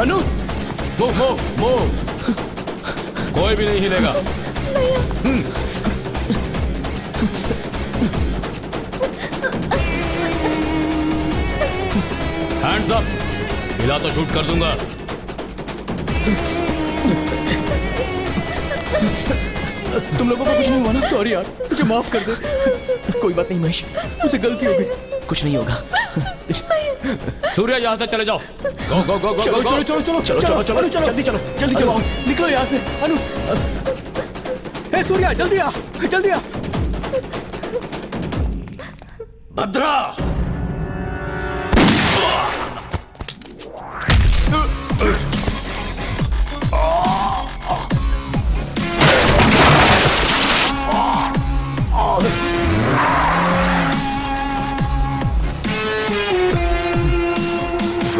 अनु, move. कोई भी नहीं हिलेगा। हैंड्स अप, हिला तो शूट कर दूंगा। तुम लोगों को कुछ नहीं हुआ ना? सॉरी यार, मुझे माफ कर दे। कोई बात नहीं महेश, मुझसे गलती हो गई। कुछ नहीं होगा। सूर्या यहाँ से चले जाओ। गो गो गो गो चलो गो, चलो चलो चलो चलो चलो चलो चलो जल्दी चलो जल्दी चलो, निकलो यहाँ से। अनु, ए सूर्या जल्दी आ, जल्दी आ। भद्रा,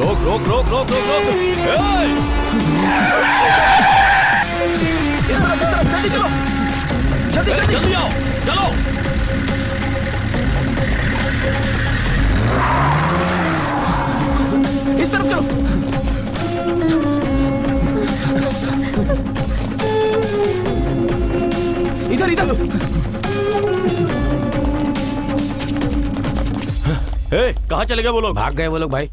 रोक। इस तरफ जल्दी चलो, जल्दी आओ, चलो। इस तरफ चलो। इधर। कहाँ चले गए वो लोग? भाग गए वो लोग भाई।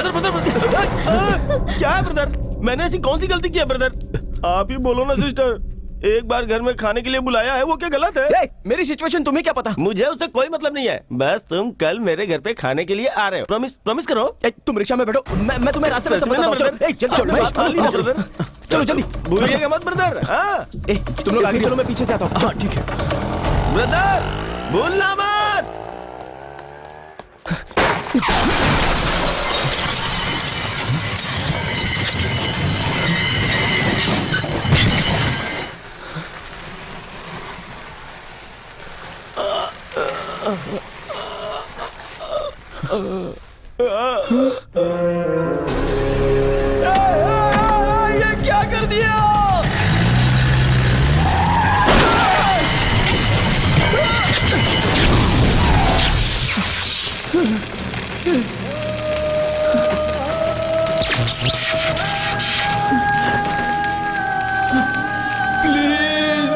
ब्रदर। क्या है ब्रदर? मैंने ऐसी कौन सी गलती की है ब्रदर? आप ही बोलो ना सिस्टर। एक बार घर में खाने के लिए बुलाया है, वो क्या गलत है? मेरी सिचुएशन तुम्हें क्या पता? मुझे उससे कोई मतलब नहीं है। बस तुम कल मेरे घर पे खाने के लिए आ रहे हो। प्रॉमिस करो। तुम रिक्शा में बैठो, मैं तुम्हें रास्ते में सब बताता हूँ। चलो जल्दी, भूलिएगा मत ब्रदर। हाँ तुम लोग आगे चलो, मैं पीछे से आता हूँ। हाँ ठीक है ब्रदर, भूलना मत। ये क्या कर दिया? प्लीज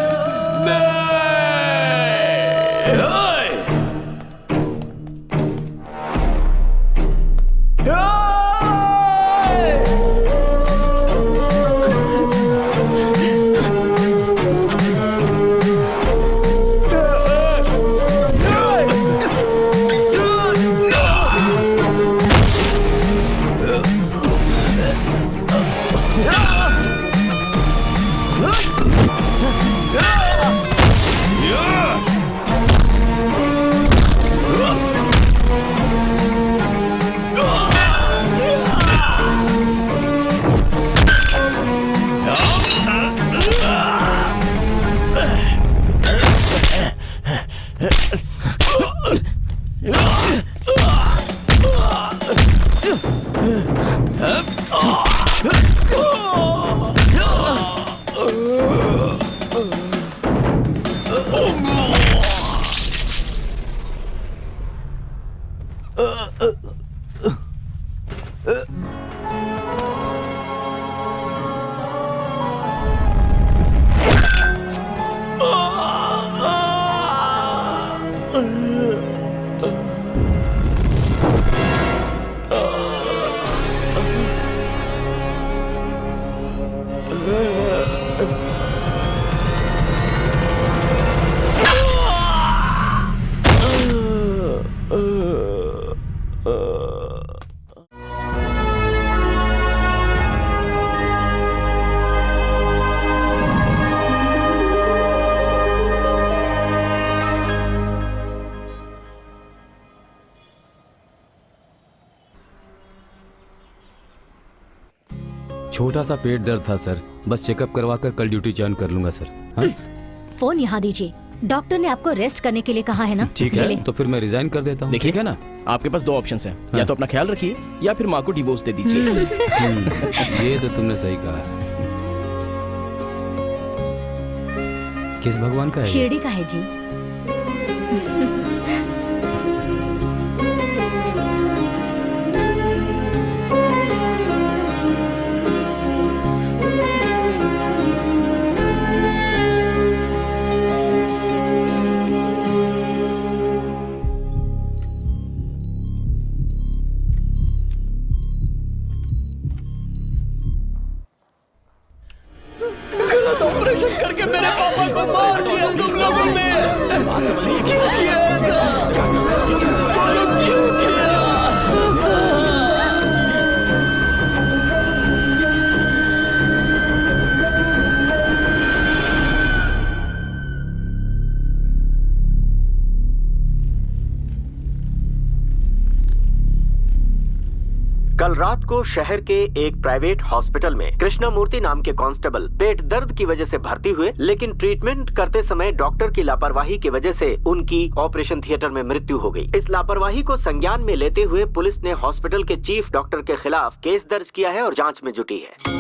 छोटा सा पेट दर्द था सर, बस चेकअप करवा कर कल ड्यूटी ज्वाइन कर लूंगा सर। हाँ? फोन यहाँ दीजिए, डॉक्टर ने आपको रेस्ट करने के लिए कहा है ना। ठीक है, तो फिर मैं रिजाइन कर देता हूँ। देखिए, ठीक है ना? आपके पास दो ऑप्शंस हैं, या तो अपना ख्याल रखिए या फिर माँ को डिवोर्स दे दीजिए। ये तो तुमने सही कहा। किस भगवान का है ये? शिरडी का है जी। गलत ऑपरेशन करके मेरे पापा को मार दिया तुम लोगों ने। क्यों किया ऐसा? क्यों किया? कल रात को शहर के एक प्राइवेट हॉस्पिटल में कृष्णमूर्ति नाम के कांस्टेबल पेट दर्द की वजह से भर्ती हुए, लेकिन ट्रीटमेंट करते समय डॉक्टर की लापरवाही की वजह से उनकी ऑपरेशन थिएटर में मृत्यु हो गई। इस लापरवाही को संज्ञान में लेते हुए पुलिस ने हॉस्पिटल के चीफ डॉक्टर के खिलाफ केस दर्ज किया है और जांच में जुटी है।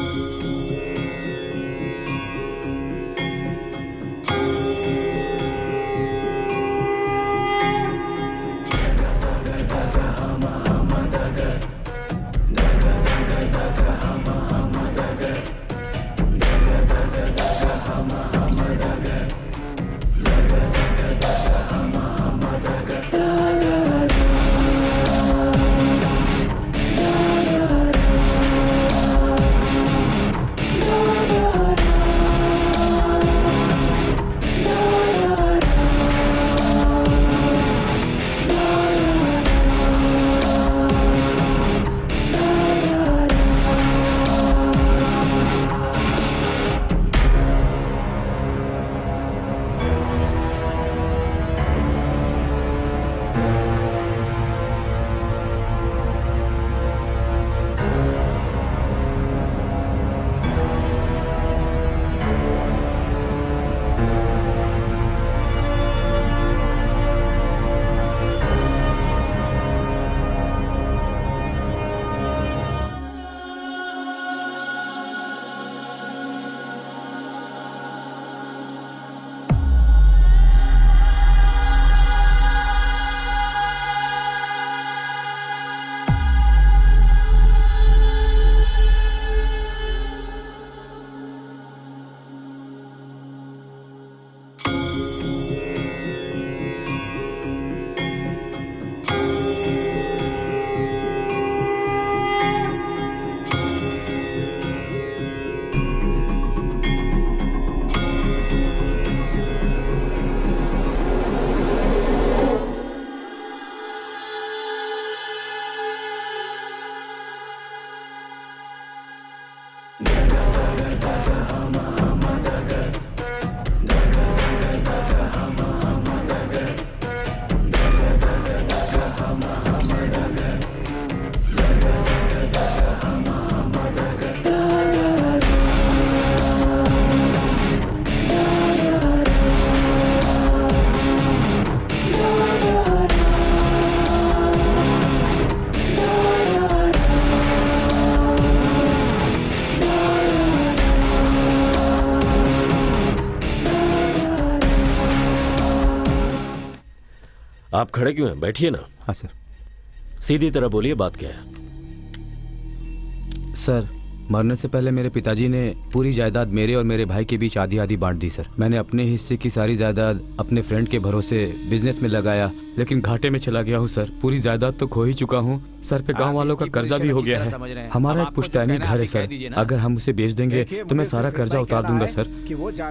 आप खड़े क्यों हैं? बैठिए ना। हाँ सर। सीधी तरह बोलिए, बात क्या है? सर, मरने से पहले मेरे पिताजी ने पूरी जायदाद मेरे और मेरे भाई के बीच आधी आधी बांट दी सर। मैंने अपने हिस्से की सारी जायदाद अपने फ्रेंड के भरोसे बिजनेस में लगाया, लेकिन घाटे में चला गया हूँ सर। पूरी जायदाद तो खो ही चुका हूँ सर। पे गांव वालों का कर्जा भी हो गया है। हमारा एक पुश्तैनी घर है सर, अगर हम उसे बेच देंगे तो मैं सारा कर्जा उतार दूंगा सर,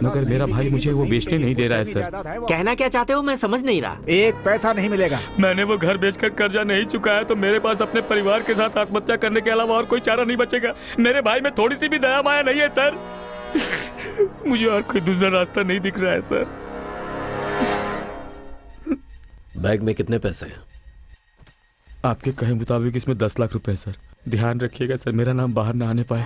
मगर मेरा भाई मुझे वो बेचने नहीं दे रहा है सर। कहना क्या चाहते हो मैं समझ नहीं रहा। एक पैसा नहीं मिलेगा। मैंने वो घर बेचकर कर्जा नहीं चुकाया तो मेरे पास अपने परिवार के साथ आत्महत्या करने के अलावा और कोई चारा नहीं बचेगा। मेरे भाई में थोड़ी सी भी दया माया नहीं है सर। मुझे और कोई दूसरा रास्ता नहीं दिख रहा है सर। बैग में कितने पैसे हैं? आपके कहे मुताबिक इसमें 10 लाख रुपए सर। ध्यान रखिएगा सर, मेरा नाम बाहर ना आने पाए।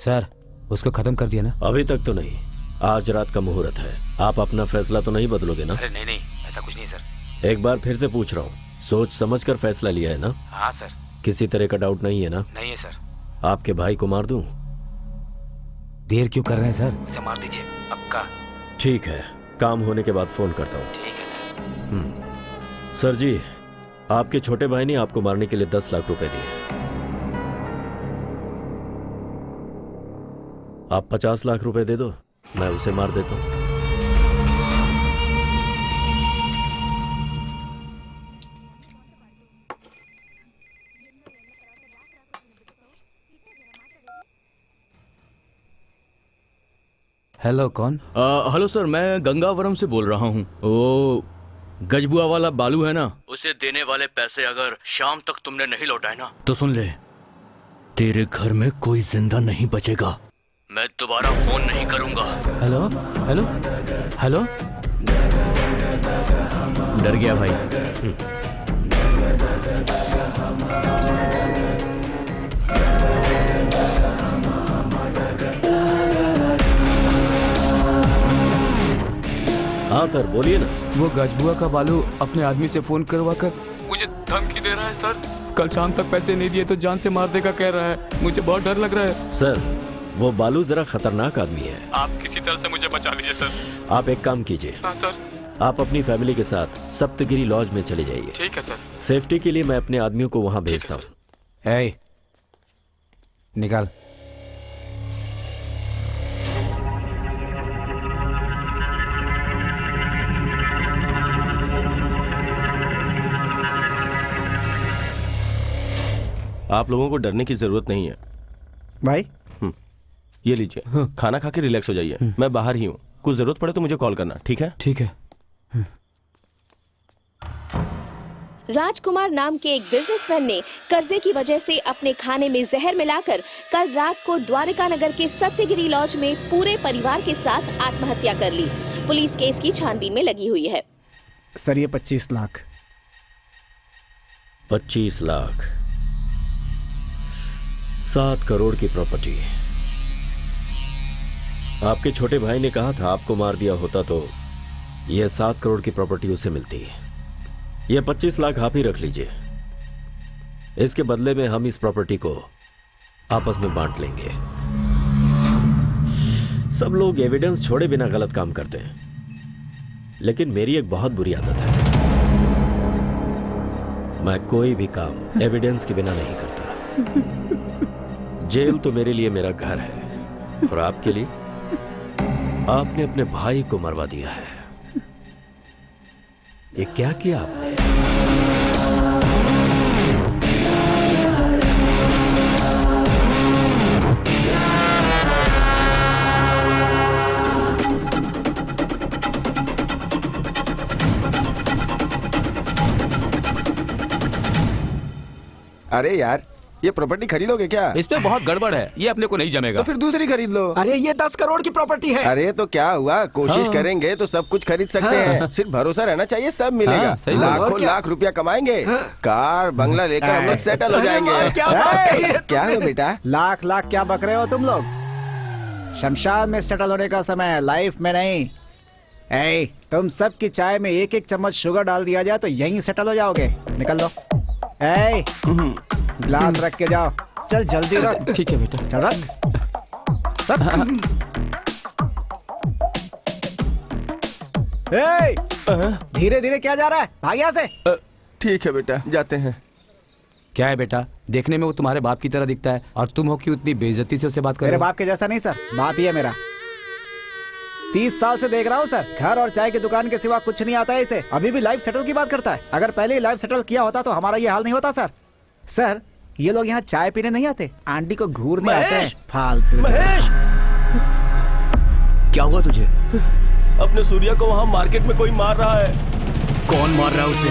सर उसको खत्म कर दिया ना? अभी तक तो नहीं, आज रात का मुहूर्त है। आप अपना फैसला तो नहीं बदलोगे ना? अरे नहीं नहीं, ऐसा कुछ नहीं सर। एक बार फिर से पूछ रहा हूँ, सोच समझ कर फैसला लिया है ना? हाँ सर। किसी तरह का डाउट नहीं है ना? नहीं है सर। आपके भाई को मार दूं? देर क्यों कर रहे हैं सर? उसे मार दीजिए पक्का। ठीक है, काम होने के बाद फोन करता हूँ। ठीक है सर। सर जी, आपके छोटे भाई ने आपको मारने के लिए 10 लाख रुपए दिए। आप 50 लाख रुपए दे दो, मैं उसे मार देता हूँ। हेलो, कौन? हेलो सर, मैं गंगावरम से बोल रहा हूँ। वो गजबुआ वाला बालू है ना, उसे देने वाले पैसे अगर शाम तक तुमने नहीं लौटाए ना तो सुन ले, तेरे घर में कोई जिंदा नहीं बचेगा। मैं दोबारा फोन नहीं करूंगा। Hello hello hello. डर गया भाई। हाँ सर, बोलिए ना। वो गजबुआ का बालू अपने आदमी से फोन करवा कर मुझे धमकी दे रहा है सर। कल शाम तक पैसे नहीं दिए तो जान से मार देगा कह रहा है। मुझे बहुत डर लग रहा है सर, वो बालू जरा खतरनाक आदमी है। आप किसी तरह से मुझे बचा लीजिए सर। आप एक काम कीजिए। हाँ सर। आप अपनी फैमिली के साथ सप्तगिरी लॉज में चले जाइए। ठीक है सर। सेफ्टी के लिए मैं अपने आदमियों को वहां भेजता हूँ। ए, निकाल। आप लोगों को डरने की जरूरत नहीं है भाई। ये लीजिए, खाना खा के रिलैक्स हो जाइए। मैं बाहर ही हूँ, कुछ जरूरत पड़े तो मुझे कॉल करना, ठीक है? ठीक है। राजकुमार नाम के एक बिजनेसमैन ने कर्जे की वजह से अपने खाने में जहर मिलाकर कल रात को द्वारका नगर के सत्यगिरी लॉज में पूरे परिवार के साथ आत्महत्या कर ली। पुलिस केस की छानबीन में लगी हुई है। सर, ये 25 लाख। 25 लाख, 7 करोड़ की प्रॉपर्टी। आपके छोटे भाई ने कहा था आपको मार दिया होता तो यह 7 करोड़ की प्रॉपर्टी उसे मिलती। यह 25 लाख आप ही रख लीजिए। इसके बदले में हम इस प्रॉपर्टी को आपस में बांट लेंगे। सब लोग एविडेंस छोड़े बिना गलत काम करते हैं, लेकिन मेरी एक बहुत बुरी आदत है, मैं कोई भी काम एविडेंस के बिना नहीं करता। जेल तो मेरे लिए मेरा घर है, और आपके लिए आपने अपने भाई को मरवा दिया है। ये क्या किया आपने? अरे यार, ये प्रॉपर्टी खरीदोगे क्या? इसमें बहुत गड़बड़ है, ये अपने को नहीं जमेगा। तो फिर दूसरी खरीद लो। अरे ये 10 करोड़ की प्रॉपर्टी है। अरे तो क्या हुआ, कोशिश हाँ। करेंगे तो सब कुछ खरीद सकते हैं। सिर्फ भरोसा रहना चाहिए, सब मिलेगा। हाँ, सही बात। लाखों लाख रुपया कमाएंगे, कार बंगला लेकर हम लोग सेटल हो जाएंगे। क्या है बेटा? लाख लाख क्या बक रहे हो तुम लोग? शमशान में सेटल होने का समय है, लाइफ में नहीं। ए, तुम सब की चाय में एक एक चम्मच शुगर डाल दिया जाए तो यहीं सेटल हो जाओगे। निकल लो। ए, ग्लास रख के जाओ। चल जल्दी रख। ठीक है बेटा। चल रख। धीरे धीरे क्या जा रहा है? भाग यहाँ से। ठीक है बेटा, जाते हैं। क्या है बेटा, देखने में वो तुम्हारे बाप की तरह दिखता है और तुम हो कि उतनी बेइज्जती से उससे बात कर रहे मेरे हो। बाप के जैसा नहीं सर, बाप ही है मेरा। 30 साल से देख रहा हूँ सर, घर और चाय की दुकान के सिवा कुछ नहीं आता है इसे। अभी भी लाइफ सेटल की बात करता है। अगर पहले ही लाइफ सेटल किया होता तो हमारा ये हाल नहीं होता सर। सर, ये लोग यहाँ चाय पीने नहीं आते, आंटी को घूरने आते हैं। फालतू। महेश, क्या हुआ तुझे? अपने सूर्या को वहाँ मार्केट में कोई मार रहा है। कौन मार रहा है उसे?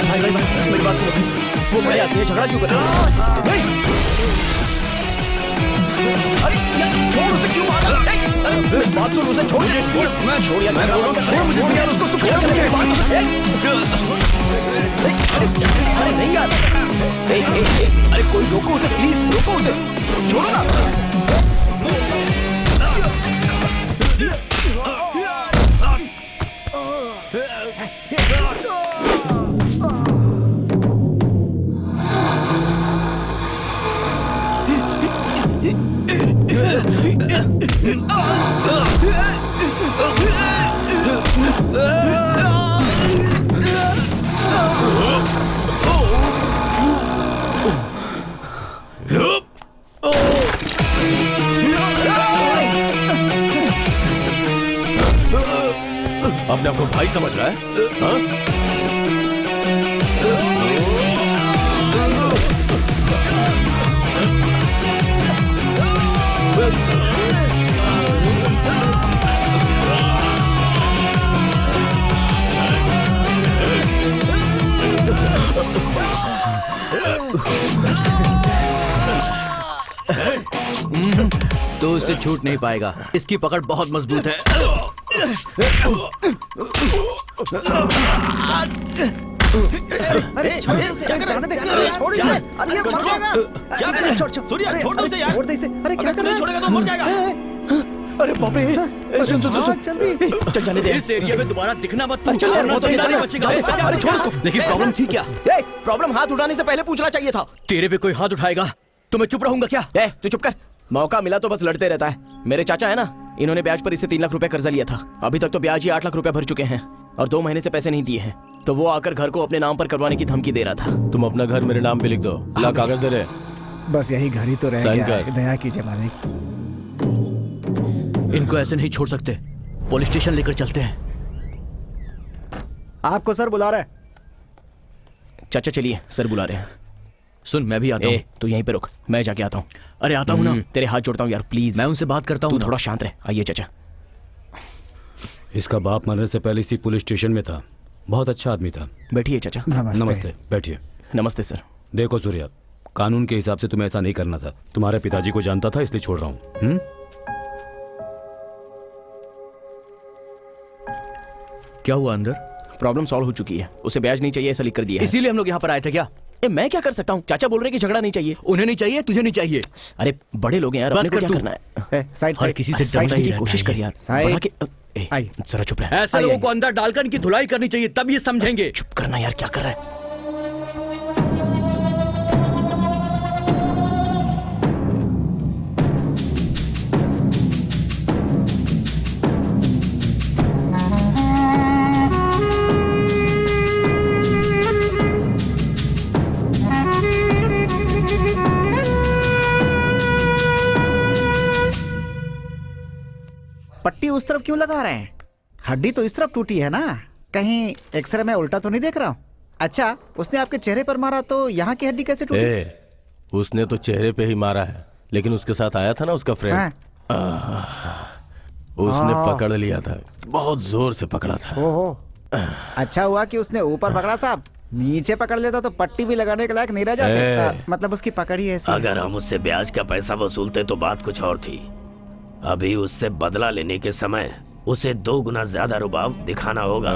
भाई, मेरी बात सुनो। वो बड़े आदमी झगड़ा क्यों कर रहे हो? अरे यार, छोड़ उसे, क्यों मार रहा है? बात सुन, उसे छोड़ दे। मैं छोड़ यार, मैं बोल रहा हूँ, छोड़ मुझे यार, उसको तू क्या करे? अरे नहीं यार, अरे कोई रोको उसे, प्लीज रोको उसे, छोड़ो ना। अपने आपको भाई समझ रहा है? हाँ? तो इससे छूट नहीं पाएगा, इसकी पकड़ बहुत मजबूत है। अरे छोड़ दे उसे, जाने दे, छोड़ इसे, अरे ये मर जाएगा। क्या कर रहा है? सूर्या, छोड़ दो इसे यार। छोड़ दे इसे, अरे क्या कर रहा है? छोड़ेगा तो मर जाएगा। अरे बाप रे, सुन सुन सुन, जल्दी चल जाने दे। इस एरिया में दोबारा दिखना मत, तुम चल यार, वरना वो तो जिंदा नहीं चलेगा। बचेगा। अरे छोड़ उसको। लेकिन प्रॉब्लम थी क्या? प्रॉब्लम हाथ उठाने से पहले पूछना चाहिए था। तेरे पे कोई हाथ उठाएगा तो मैं चुप रहूंगा क्या? तू चुप कर। मौका मिला तो बस लड़ते रहता है। मेरे चाचा है ना, इन्होंने ब्याज पर इससे 3 लाख रुपए कर्जा लिया था। अभी तक तो ब्याज ही 8 लाख रुपए भर चुके हैं और 2 महीने से पैसे नहीं दिए हैं। तो वो आकर घर को अपने नाम पर करवाने की धमकी दे रहा था। तुम अपना घर मेरे नाम पे लिख दो, ला कागज दे रहे। बस यही घर ही तो रह साइन गया कर। है, दया कीजिए मालिक। इनको ऐसे नहीं छोड़ सकते, पुलिस स्टेशन लेकर चलते हैं। आपको सर बुला रहा है। चाचा चलिए, सर बुला रहे हैं। सुन, मैं भी आता हूँ। तू यहीं पे रुक, मैं जाके आता हूँ। अरे आता हूँ ना, तेरे हाथ जोड़ता हूँ यार, प्लीज। मैं उनसे बात करता तू हूँ। थोड़ा शांत रहे। आइए चाचा। इसका बाप मरने से पहले इसी पुलिस स्टेशन में था। बहुत अच्छा आदमी था। बैठिए चाचा। नमस्ते, बैठिए। नमस्ते सर। देखो सूर्या, कानून के हिसाब से तुम्हें ऐसा नहीं करना था। तुम्हारे पिताजी को जानता था, इसलिए छोड़ रहा हूँ। क्या हुआ अंदर? प्रॉब्लम सॉल्व हो चुकी है, उसे ब्याज नहीं चाहिए ऐसा लिख कर दिया है। इसीलिए हम लोग यहाँ पर आए थे क्या? मैं क्या कर सकता हूँ? चाचा बोल रहे कि झगड़ा नहीं चाहिए। उन्हें नहीं चाहिए, तुझे नहीं चाहिए। अरे बड़े लोग हैं यार, बस अपने को कर क्या तू। करना है? साइड हर साइड किसी से साइड डरना ही की रहता कोशिश है कर ये। यार। साइड। बढ़ा के आइए। जरा चुप रहे। ऐसे लोगों को अंदर डालकर इनकी धुलाई करनी चाहिए, तब ये समझेंगे। चुप करना यार, क्या कर रहा है? पट्टी उस तरफ क्यों लगा रहे हैं? हड्डी तो इस तरफ टूटी है ना। कहीं एक्सरे में उल्टा तो नहीं देख रहा हूँ? अच्छा, उसने आपके चेहरे पर मारा तो यहाँ की हड्डी कैसे टूटी? उसने तो चेहरे पे ही मारा है, लेकिन उसके साथ आया था ना उसका फ्रेंड, हाँ। उसने हाँ। पकड़ लिया था, बहुत जोर से पकड़ा था। ओहो, अच्छा हुआ कि उसने ऊपर पकड़ा साहब। नीचे पकड़ लेता तो पट्टी भी लगाने के लायक नहीं रह जाते। मतलब उसकी पकड़ ही ऐसी है। अगर हम उससे ब्याज का पैसा वसूलते तो बात कुछ और थी। अभी उससे बदला लेने के समय उसे 2 गुना ज्यादा रुबाब दिखाना होगा।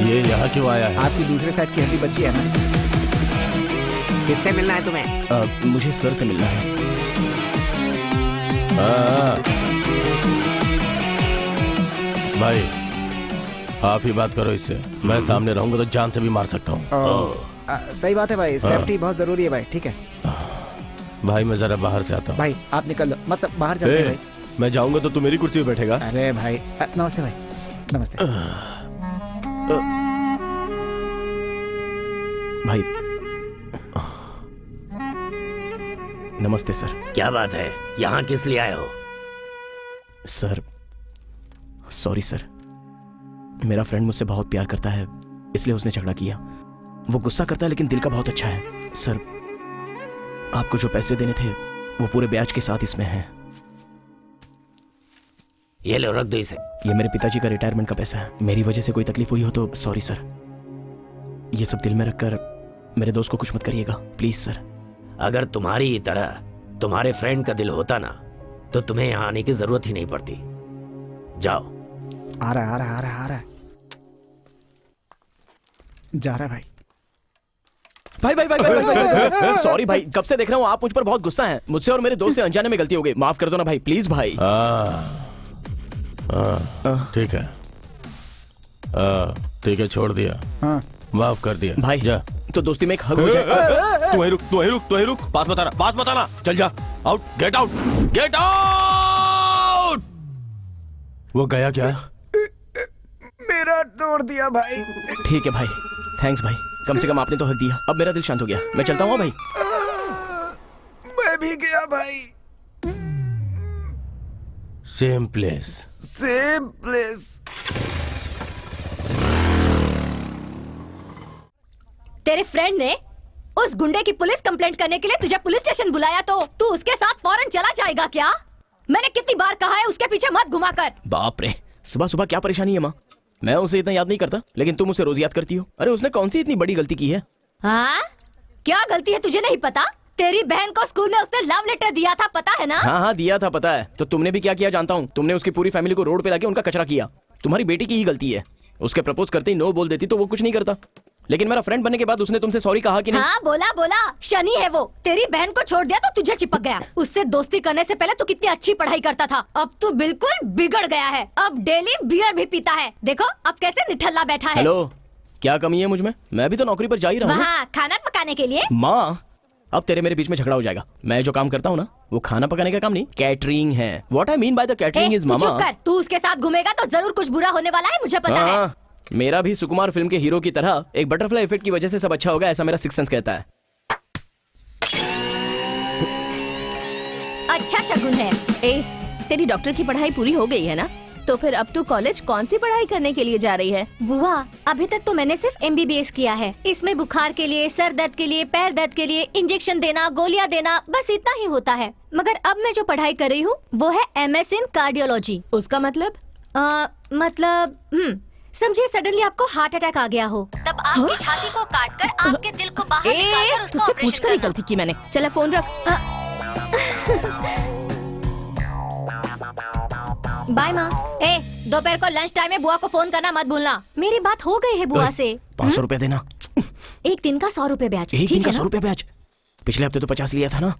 ये यहाँ क्यों आया है? आपकी दूसरे साइड की हड्डी बची है ना? किससे मिलना है तुम्हें? मुझे सर से मिलना है। भाई आप ही बात करो इससे, मैं सामने रहूंगा तो जान से भी मार सकता हूँ। सही बात है भाई, सेफ्टी बहुत जरूरी है भाई। ठीक है भाई मैं जरा बाहर से आता हूँ। भाई, आप निकल लो, मतलब बाहर जाते हैं भाई। मैं जाऊंगा तो तू मेरी कुर्सी पे बैठेगा। अरे भाई, नमस्ते भाई। नमस्ते भाई नमस्ते सर। क्या बात है, यहाँ किस लिए आए हो? सर सॉरी सर, मेरा फ्रेंड मुझसे बहुत प्यार करता है, इसलिए उसने झगड़ा किया। वो गुस्सा करता है लेकिन दिल का बहुत अच्छा है। सर आपको जो पैसे देने थे वो पूरे ब्याज के साथ इसमें हैं। ये लो, रख दो इसे। ये मेरे पिताजी का रिटायरमेंट का पैसा है। मेरी वजह से कोई तकलीफ हुई हो तो सॉरी सर। ये सब दिल में रखकर मेरे दोस्त को कुछ मत करिएगा प्लीज सर। अगर तुम्हारी ही तरह तुम्हारे फ्रेंड का दिल होता ना तो तुम्हें यहाँ आने की जरूरत ही नहीं पड़ती। जाओ। आ रहा है, आ रहा है, आ रहा है, आ रहा है। जा रहा है भाई। भाई भाई भाई भाई भाई, भाई। सॉरी भाई, कब से देख रहा हूँ आप मुझ पर बहुत गुस्सा हैं। मुझसे और मेरे दोस्त से अनजाने में गलती हो गई, माफ कर दो ना भाई प्लीज भाई। ठीक है, ठीक है, छोड़ दिया, हाँ। माफ कर दिया भाई जा। तो दोस्ती में एक हग हो जाए। तू वहीं रुक, बात बताना, चल जा, out, get out, get out. वो गया क्या? मेरा तोड़ दिया भाई। ठीक है भाई, थैंक्स भाई, कम से कम आपने तो हक दिया। अब मेरा दिल शांत हो गया, मैं चलता हूँ भाई। मैं भी गया भाई। Same place. Same place. तेरे फ्रेंड ने उस गुंडे की पुलिस कंप्लेंट करने के लिए तुझे पुलिस स्टेशन बुलाया तो तू उसके साथ फौरन चला जाएगा क्या? मैंने कितनी बार कहा है उसके पीछे मत घुमा कर। बाप रे, सुबह सुबह क्या परेशानी है माँ? मैं उसे इतना याद नहीं करता, लेकिन तुम उसे रोज याद करती हो। अरे उसने कौन सी इतनी बड़ी गलती की है? हाँ, क्या गलती है तुझे नहीं पता? तेरी बहन को स्कूल में उसने लव लेटर दिया था, पता है ना? हाँ हाँ दिया था, पता है। तो तुमने भी क्या किया जानता हूँ। तुमने उसकी पूरी फैमिली को रोड पे लाके उनका कचरा किया। तुम्हारी बेटी की ही गलती है। उसके प्रपोज करते ही नो बोल देती तो वो कुछ नहीं करता। लेकिन मेरा फ्रेंड बनने के बाद उसने तुमसे सॉरी कहा कि नहीं? हाँ बोला, शनि है वो। तेरी बहन को छोड़ दिया तो तुझे चिपक गया। उससे दोस्ती करने से पहले तू कितनी अच्छी पढ़ाई करता था, अब तू बिल्कुल बिगड़ गया है। अब डेली बियर भी पीता है, देखो अब कैसे निठल्ला बैठा है। हेलो, क्या कमी है मुझ में? मैं भी तो नौकरी पर जा ही रहा हूँ। वहाँ खाना पकाने के लिए। माँ, अब तेरे मेरे बीच में झगड़ा हो जाएगा। मैं जो काम करता हूँ ना, वो खाना पकाने का काम नहीं, कैटरिंग है। What I mean by the catering is तू मामा। चुप कर, तू उसके साथ घूमेगा तो जरूर कुछ बुरा होने वाला है, मुझे पता है। हाँ, मेरा भी सुकुमार फिल्म के हीरो की तरह एक बटरफ्लाई इफेक्ट की वजह से सब अच्छा होगा, ऐसा मेरा सिक्स सेंस कहता है। अच्छा शगुन है। ए, तेरी डॉक्टर की पढ़ाई पूरी हो गई है ना? तो फिर अब तू कॉलेज कौन सी पढ़ाई करने के लिए जा रही है? बुआ, अभी तक तो मैंने सिर्फ MBBS किया है। इसमें बुखार के लिए, सर दर्द के लिए, पैर दर्द के लिए इंजेक्शन देना, गोलियां देना, बस इतना ही होता है। मगर अब मैं जो पढ़ाई कर रही हूँ वो है MS इन कार्डियोलॉजी। उसका मतलब? समझिए सडनली आपको हार्ट अटैक आ गया हो, तब आपकी छाती को काटकर आपके दिल को बाहर निकालकर उसको तुझसे ऑपरेशन पूछकर करना। निकलती की मैंने। चला फोन रख। बाय माँ। दोपहर को लंच टाइम में बुआ को फोन करना मत भूलना। मेरी बात हो गई है बुआ से। 500 रुपया देना। एक दिन का 100 रुपए ब्याज। एक दिन ठीक का है 100 ना? रुपया ब्याज? पिछले हफ्ते तो 50 लिया था ना।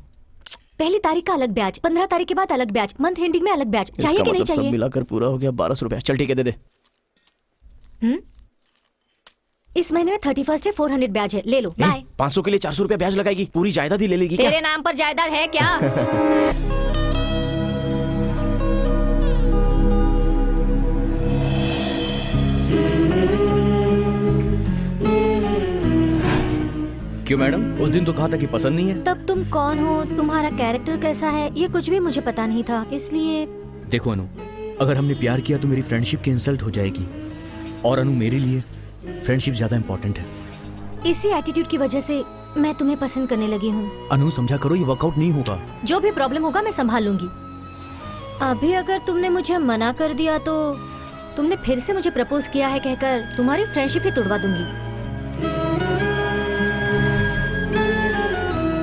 पहली तारीख का अलग ब्याज, 15 तारीख के बाद अलग ब्याज, मंथ एंडिंग में अलग ब्याज। चाहिए कि नहीं सब चाहिए? मिलाकर पूरा हो गया 1200 रुपया। चल ठीक है, दे दे। इस महीने में 31 है, 400 ब्याज है, ले लो। बाय। 500 के लिए 400 रुपया ब्याज लगाएगी? पूरी जायदाद ही ले लेगी क्या? तेरे नाम पर जायदाद है क्या? क्यों मैडम, उस दिन तो कहा था कि पसंद नहीं है। तब तुम कौन हो, तुम्हारा कैरेक्टर कैसा है, ये कुछ भी मुझे पता नहीं था, इसलिए। देखो अनु, अगर हमने प्यार किया तो मेरी फ्रेंडशिप की इंसल्ट हो जाएगी। और अनु, मेरे लिए फ्रेंडशिप ज्यादा इंपॉर्टेंट है। इसी एटीट्यूड की वजह से मैं तुम्हें पसंद करने लगी हूँ। अनु समझा करो, ये वर्कआउट नहीं होगा। जो भी प्रॉब्लम होगा मैं संभाल लूंगी। अभी अगर तुमने मुझे मना कर दिया तो तुमने फिर से मुझे प्रपोज किया है कहकर तुम्हारी फ्रेंडशिप ही तोड़वा दूंगी।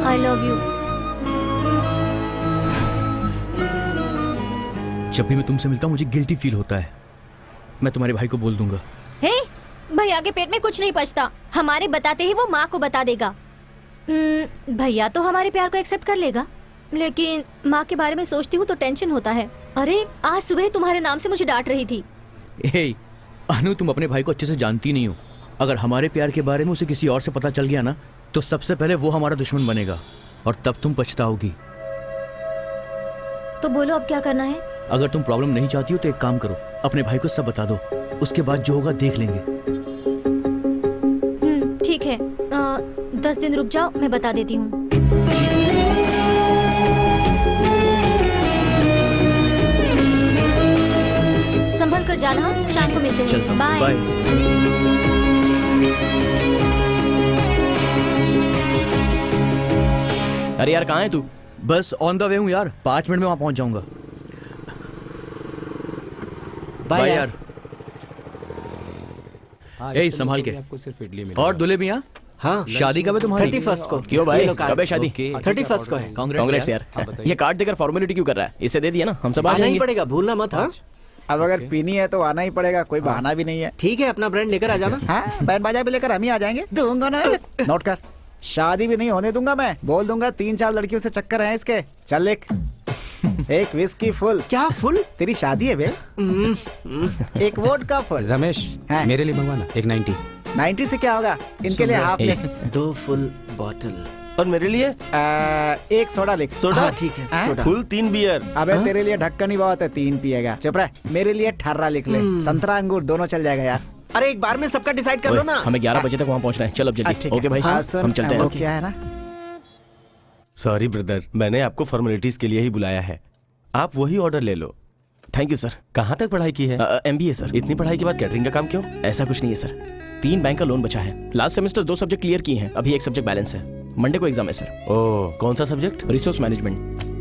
आई लव यू। जब भी मैं तुमसे मिलता हूँ मुझे गिल्टी फील होता है। मैं तुम्हारे भाई को बोल दूंगा। हे, भैया के पेट में कुछ नहीं पचता, हमारे बताते ही वो माँ को बता देगा। भैया तो हमारे प्यार को एक्सेप्ट कर लेगा, लेकिन माँ के बारे में सोचती हूँ तो टेंशन होता है। अरे आज सुबह तुम्हारे नाम से मुझे डांट रही थी। हे अनु, तुम अपने भाई को अच्छे से जानती नहीं हो। अगर हमारे प्यार के बारे में उसे किसी और से पता चल गया ना, तो सबसे पहले वो हमारा दुश्मन बनेगा और तब तुम पछताओगी। तो बोलो अब क्या करना है? अगर तुम प्रॉब्लम नहीं चाहती हो तो एक काम करो, अपने भाई को सब बता दो, उसके बाद जो होगा देख लेंगे। ठीक है, 10 दिन रुक जाओ, मैं बता देती हूँ। संभल कर जाना, शाम को मिलते हैं। बाय। अरे यार कहाँ है तू? बस ऑन द वे हूँ यार, 5 मिनट में वहां पहुंच जाऊंगा। बाय यार। ए संभाल के। आपको सिर्फ इडली मिलेगा। और दूल्हे भी यहाँ? हाँ शादी कब है तुम्हारी? 31 को। क्यों भाई, ये लो कार्ड। कब है शादी? 31 को है। कांग्रेस यार। ये कार्ड देकर फॉर्मेलिटी क्यों कर रहा है? इसे दे दिया ना, हम सब आ आना ही जाएंगे। पड़ेगा, भूलना मत। हाँ अब अगर पीनी है तो आना ही पड़ेगा, कोई बहाना भी नहीं है। ठीक है, अपना ब्रांड लेकर आ जाना। हाँ, बैंड बाजा भी लेकर हम ही आ जाएंगे। दूंगा ना, नोट कर। शादी भी नहीं होने दूंगा मैं, बोल दूंगा 3-4 लड़कियों से चक्कर है इसके। चल लिख। एक विस्की फुल। क्या फुल? तेरी शादी है बे? एक वोडका फुल। रमेश हाँ। मेरे लिए मंगवाना एक 90। 90 से क्या होगा? इनके लिए हाफ ले। 2 फुल बॉटल। और मेरे लिए एक सोडा लिख। सोडा? हाँ, ठीक है, हाँ? सोडा। Full 3 beer. अबे तेरे लिए ढक्कन ही बहुत है, 3 पिएगा। चुप रह। मेरे लिए 18 लिख ले। संतरा अंगूर दोनों चल जाएगा यार। अरे एक बार में सबका डिसाइड कर लो ना। हमें 11 बजे तक वहाँ पहुँचना है। चल अब जल्दी। ठीक है। ओके भाई, हाँ, सुन, हम चलते वो हैं। क्या है ना, सॉरी ब्रदर, मैंने आपको फॉर्मेलिटीज के लिए ही बुलाया है। आप वही ऑर्डर ले लो। Thank you sir. कहाँ तक पढ़ाई की है? MBA sir. इतनी पढ़ाई के बाद कैटरिंग का काम क्यों? ऐसा कुछ नहीं है सर, 3 बैंक का लोन बचा है। लास्ट सेमेस्टर 2 सब्जेक्ट क्लियर किए हैं, अभी एक सब्जेक्ट बैलेंस है। मंडे को एग्जाम है सर। ओह, कौन सा सब्जेक्ट? Resource management.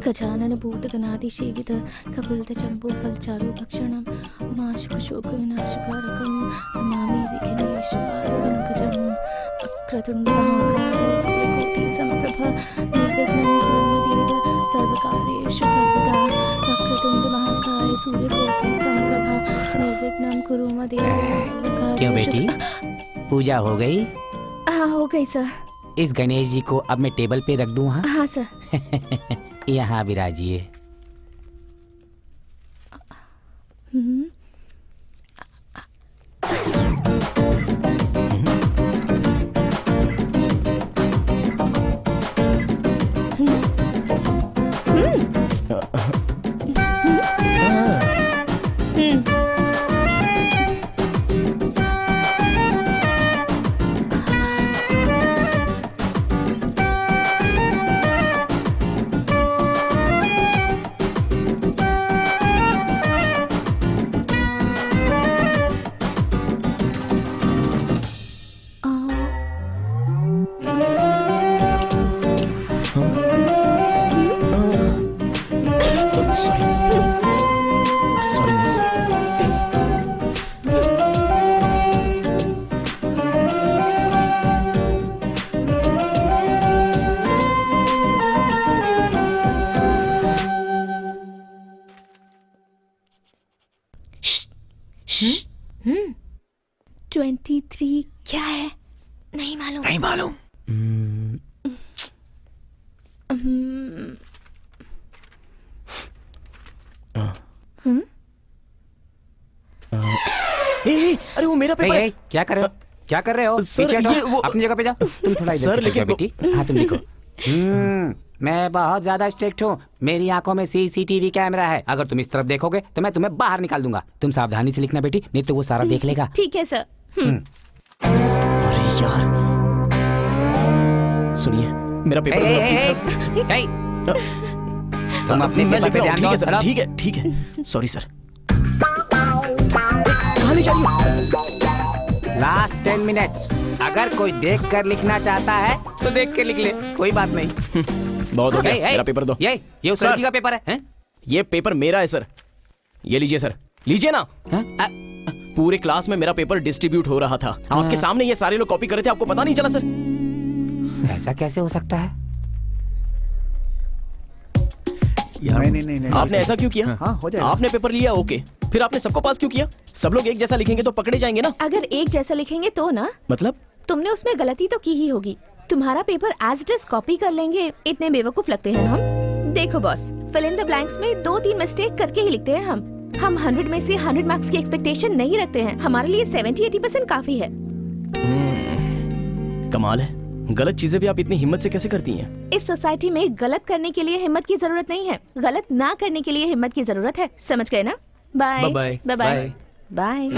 गजानन भूत गणादि सेवित कपिलत चंपू फलचारु भक्षणम उमाशुक शोक विनाशकारकम नमामि विघ्नेश पंकजम वक्रतुंड महाकाय सूर्यकोटि समप्रभ निर्विघ्नं कुरु देव सर्वकार्येषु सर्वदा वक्रतुंड महाकाय सूर्यकोटि समप्रभ निर्विघ्नं कुरु देव सर्वकार्येषु। क्यों बेटी, पूजा हो गई? हाँ हो गई सर। इस गणेश जी को अब मैं टेबल पे रख दूं? हाँ हाँ सर। यहाँ विराजिए। Sorry miss. हम्म 23 क्या है? नहीं मालूम। नहीं मालूम। अरे वो मेरा पेपर है। क्या कर रहे हो? क्या कर रहे हो? सर, पीछे हटो, ये वो- अपनी जगह पे जाओ। तुम थोड़ा इधर सर, की तरफ लेकिन जाओ बेटी। हाँ तुम लिखो। मैं बहुत ज्यादा स्ट्रिक्ट हूँ। मेरी आंखों में CCTV कैमरा है। अगर तुम इस तरफ देखोगे तो मैं तुम्हें बाहर निकाल दूंगा। तुम सावधानी से लिखना बेटी, नहीं तो वो सारा देख लेगा। ठीक है सर। अरे यार, सुनिए मेरा पेपर ए, पूरा ए, प्लीज ए, ए, तुम अपने मैं पेपर लिख पे रहा हूँ। ध्यान ठीक है दो। Sir, hello? ठीक है ठीक है। Sorry sir. कहाँ ले जा रही हो? Last 10 minutes. अगर कोई देख कर लिखना चाहता है तो देख के लिख ले, कोई बात नहीं। बहुत हो गया, ए, ए, मेरा पेपर दो। ये उस सर। लड़की का पेपर है? हैं? ये पेपर मेरा है सर, ये लीजिए सर, लीजिए ना। हैं? पूरे क्लास में मेरा पेपर डिस्ट्रीब्यूट हो रहा था, आपके सामने ये सारे लोग कॉपी कर रहे थे, आपको पता नहीं चला सर? ऐसा कैसे हो सकता है? नहीं आपने ऐसा क्यों किया? हाँ, हो जाएगा। आपने पेपर लिया, ओके, फिर आपने सबको पास क्यों किया? सब लोग एक जैसा लिखेंगे तो पकड़े जाएंगे ना। अगर एक जैसा लिखेंगे तो ना, मतलब तुमने उसमें गलती तो की ही होगी। तुम्हारा paper as it is copy कर लेंगे, इतने बेवकूफ लगते हैं हम। देखो boss, fill in the blanks में 2-3 मिस्टेक करके ही लिखते हैं हम 100 में से 100 मार्क्स की एक्सपेक्टेशन नहीं रखते हैं। हमारे लिए 70-80% काफी है। कमाल है, गलत चीजें भी आप इतनी हिम्मत से कैसे करती हैं? इस सोसाइटी में गलत करने के लिए हिम्मत की जरूरत नहीं है, गलत ना करने के लिए हिम्मत की जरूरत है। समझ गए ना? Bye bye bye bye bye.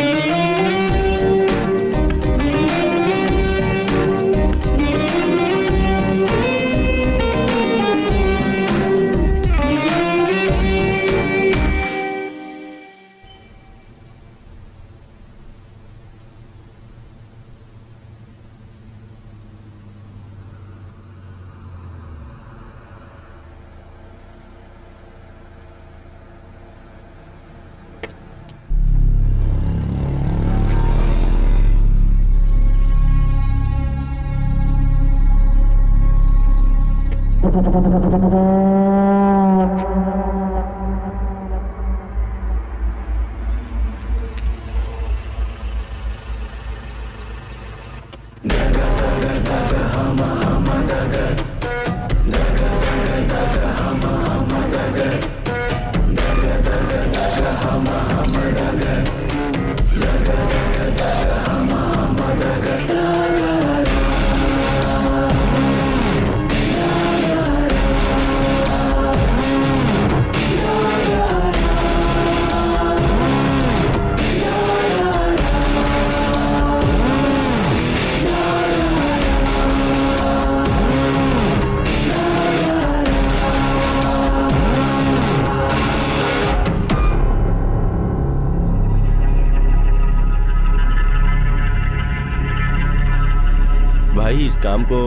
भाई इस काम को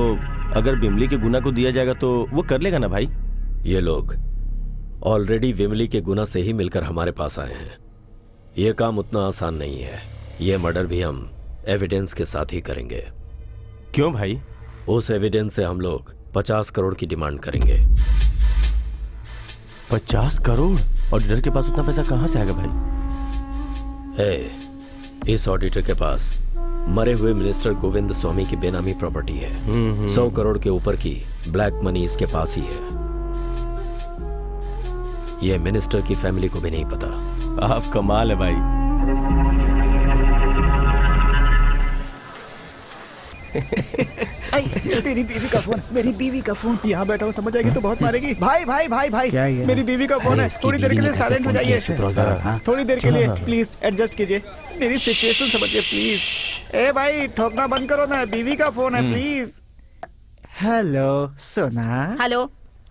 अगर बिमली के गुना को दिया जाएगा तो वो कर लेगा ना भाई? ये लोग ऑलरेडी विमली के गुना से ही मिलकर हमारे पास आए हैं। ये काम उतना आसान नहीं है। ये मर्डर भी हम एविडेंस के साथ ही करेंगे। क्यों भाई? उस एविडेंस से हम लोग 50 करोड़ की डिमांड करेंगे। 50 करोड़? ऑडिटर के पास उतना पैसा कहाँ से आएगा भाई? है, इस ऑडिटर के पास मरे हुए मिनिस्टर गोविंद स्वामी की बेनामी प्रॉपर्टी है। 100 करोड़ के ऊपर की ब्लैक मनी इसके पास ही है। यह मिनिस्टर की फैमिली को भी नहीं पता। आप कमाल है भाई। मेरी बीवी का फोन, मेरी बीवी का फोन। यहाँ बैठा हूँ, समझ आएगी तो बहुत मारेगी। भाई भाई भाई भाई, मेरी बीवी का फोन है। थोड़ी देर के लिए साइलेंट हो जाइए। थोड़ी देर के लिए प्लीज एडजस्ट कीजिए। मेरी सिचुएशन समझिए प्लीज। ए भाई, ठोकना बंद करो ना, बीवी का फोन है प्लीज। हेलो सोना। हेलो,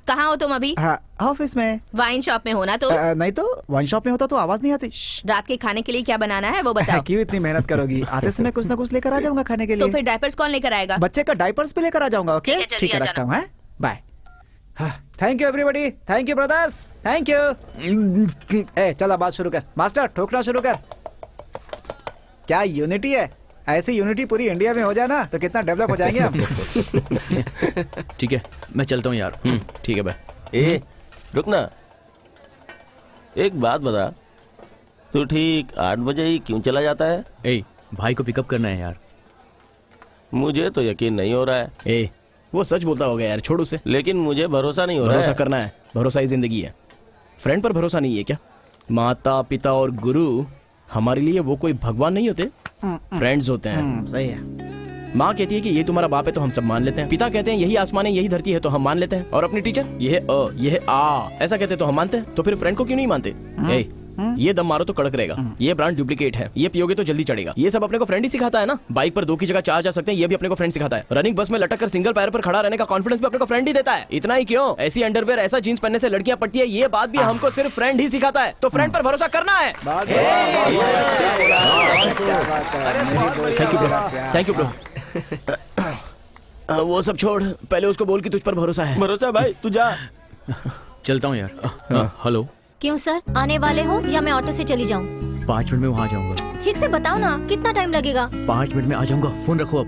कहाँ हो तुम अभी? हाँ, ऑफिस में। वाइन शॉप में हो ना? तो नहीं तो वाइन शॉप में होता तो आवाज नहीं आती। रात के खाने के लिए क्या बनाना है वो बताओ। क्यों इतनी मेहनत करोगी? आते समय कुछ ना कुछ लेकर आ जाऊंगा खाने के लिए। तो फिर डायपर्स कौन लेकर आएगा? बच्चे का डायपर्स भी लेकर आ जाऊंगा। ओके, ठीक है, जल्दी ठीक है, आ रखता जाना। हूँ। Bye. Thank you everybody, thank you brothers, thank you. ए चला बात शुरू कर मास्टर, ठोकना शुरू कर। क्या यूनिटी है? ऐसी यूनिटी पूरी इंडिया में हो जाए ना तो कितना डेवलप हो जाएंगे हम। ठीक है, मैं चलता हूँ यार। ठीक है भाई। ए रुकना, एक बात बता, तू ठीक 8 बजे ही क्यों चला जाता है? ए, भाई को पिकअप करना है यार। मुझे तो यकीन नहीं हो रहा है। ए, वो सच बोलता होगा यार, छोड़ उसे। लेकिन मुझे भरोसा नहीं हो रहा भरोसा है। करना है, भरोसा ही जिंदगी है। फ्रेंड पर भरोसा नहीं है क्या? माता पिता और गुरु हमारे लिए वो कोई भगवान नहीं होते, फ्रेंड्स होते हैं। सही है। माँ कहती है कि ये तुम्हारा बाप है तो हम सब मान लेते हैं। पिता कहते हैं यही आसमान है, यही धरती है तो हम मान लेते हैं। और अपनी टीचर ये है अ, ये है आ, ऐसा कहते तो हम मानते हैं। तो फिर फ्रेंड को क्यों नहीं मानते? ए, ये दम मारो तो कड़क रहेगा, ये ब्रांड डुप्लीकेट है, ये पियोगे तो जल्दी चढ़ेगा। ये सब अपने को फ्रेंड ही सिखाता है ना। बाइक पर 2 की जगह 4 जा सकते हैं, ये भी अपने को फ्रेंड सिखाता है। रनिंग बस में लटक कर सिंगल पैर पर खड़ा रहने का कॉन्फिडेंस भी अपने को फ्रेंड ही देता है। इतना ही क्यों, ऐसी अंडरवेयर ऐसा जींस पहनने से लड़कियां पटती है, ये बात भी हमको सिर्फ फ्रेंड ही सिखाता है। तो फ्रेंड पर भरोसा करना है। Thank you bro, thank you bro. वो सब छोड़, पहले उसको बोल कि तुझ पर भरोसा है। भरोसा भाई, तू जा। चलता हूँ यार। हेलो, क्यों सर, आने वाले हो या मैं ऑटो से चली जाऊँ? 5 मिनट में वहाँ जाऊंगा। ठीक से बताओ ना, कितना टाइम लगेगा? 5 मिनट में आ जाऊंगा, फोन रखो अब।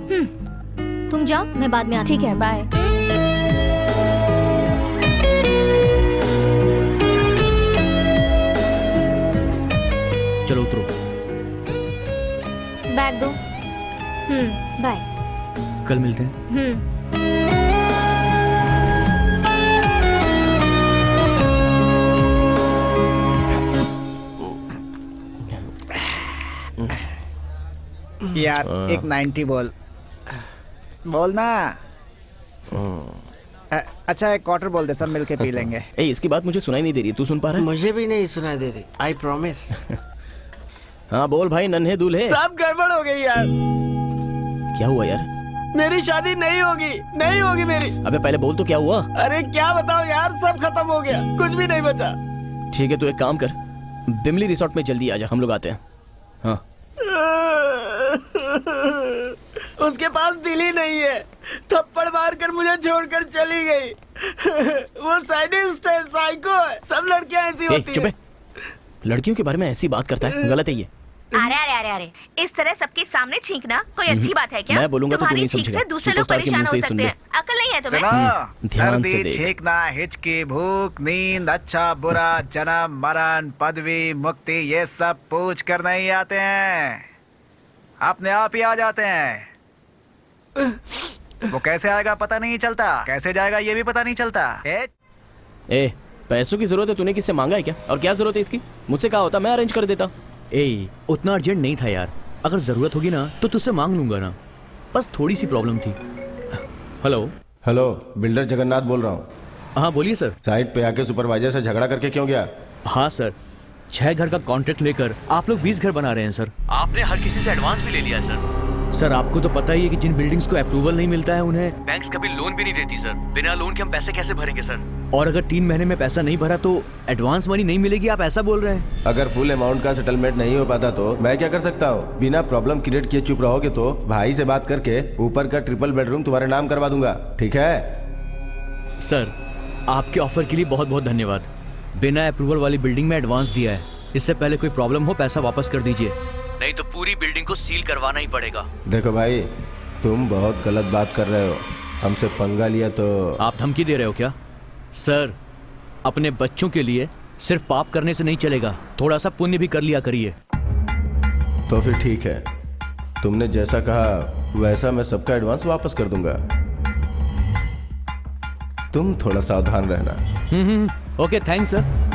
तुम जाओ, मैं बाद में आती हूँ। ठीक है, बाय। चलो उतरो। बैग दो। बाय। कल मिलते हैं। यार एक 90 बोल ना। अच्छा एक क्वार्टर बोल दे, सब मिलके पी लेंगे। ए, इसकी बात मुझे सुनाई नहीं दे रही, तू सुन पा रहा है? मुझे भी नहीं सुनाई दे रही, आई प्रॉमिस। हाँ बोल भाई, नन्हे दूल्हे। सब गड़बड़ हो गई यार। क्या हुआ यार? मेरी शादी नहीं होगी, नहीं होगी मेरी। अबे पहले बोल तो क्या हुआ? अरे क्या बताओ यार, सब खत्म हो गया, कुछ भी नहीं बचा। ठीक है, तू एक काम कर, बिमली रिसोर्ट में जल्दी आ जा, हम लोग आते हैं। हाँ। उसके पास दिल ही नहीं है, थप्पड़ मारकर मुझे छोड़कर चली गई। वो साइडिस्ट है, साइको है, सब लड़कियां ऐसी होती चुप है। लड़कियों के बारे में ऐसी बात करता है, गलत है ये। अरे अरे अरे अरे, इस तरह सबके सामने छींकना कोई अच्छी बात है क्या? मैं बोलूंगा तो तू तुम्हारी नहीं छींक समझेगा। से दूसरे लोग सुपरस्टार के परेशान मुंह हो से ही सुन सकते ले। हैं। अकल नहीं है तुम्हें? सुनो, ध्यान से सर्दी, देख। छींकना, हिचकी, भूख, नींद, अच्छा बुरा, जन्म, मरण, पदवी, मुक्ति, ये सब पूछ कर नहीं आते हैं, अपने आप ही आ जाते हैं। वो कैसे आएगा पता नहीं चलता, कैसे जाएगा ये भी पता नहीं चलता। ए, पैसों की जरूरत है, तूने किससे मांगा है क्या? और क्या जरूरत है इसकी? मुझसे कहा होता, मैं अरेंज कर देता। ए, उतना अर्जेंट नहीं था यार। अगर जरूरत होगी ना तो तुझसे मांग लूंगा ना। बस थोड़ी सी प्रॉब्लम थी। हेलो। हेलो, बिल्डर जगन्नाथ बोल रहा हूँ। हाँ बोलिए सर। साइट पे आके सुपरवाइजर से झगड़ा करके क्यों गया? हाँ सर, 6 घर का कॉन्ट्रैक्ट लेकर आप लोग 20 घर बना रहे हैं सर। आपने हर किसी से एडवांस भी ले लिया है सर। सर आपको तो पता ही है कि जिन बिल्डिंग्स को अप्रूवल नहीं मिलता है उन्हें बैंक्स कभी लोन भी नहीं देती सर। बिना लोन के हम पैसे कैसे भरेंगे सर? और अगर 3 महीने में पैसा नहीं भरा तो एडवांस मनी नहीं मिलेगी, आप ऐसा बोल रहे हैं? अगर फुल अमाउंट का सेटलमेंट नहीं हो पाता तो मैं क्या कर सकता हूँ? बिना प्रॉब्लम क्रिएट किए चुप रहोगे तो भाई से बात करके ऊपर का ट्रिपल बेडरूम तुम्हारे नाम करवा दूंगा, ठीक है? सर आपके ऑफर के लिए बहुत बहुत धन्यवाद। बिना अप्रूवल वाली बिल्डिंग में एडवांस दिया है। इससे पहले कोई प्रॉब्लम हो पैसा वापस कर दीजिए, नहीं तो पूरी बिल्डिंग को सील करवाना ही पड़ेगा। देखो भाई, तुम बहुत गलत बात कर रहे हो। हमसे पंगा लिया तो आप धमकी दे रहे हो क्या? सर अपने बच्चों के लिए सिर्फ पाप करने से नहीं चलेगा, थोड़ा सा पुण्य भी कर लिया करिए। तो फिर ठीक है, तुमने जैसा कहा वैसा मैं सबका एडवांस वापस कर दूंगा। तुम थोड़ा सावधान रहना। Okay thanks sir.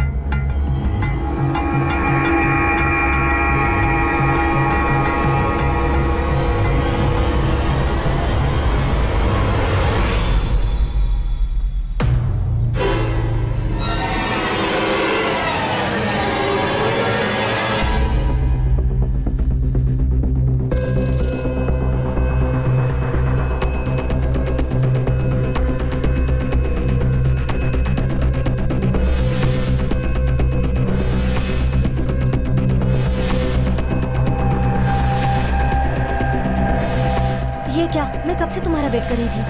ये क्या, मैं कब से तुम्हारा वेट कर रही थी।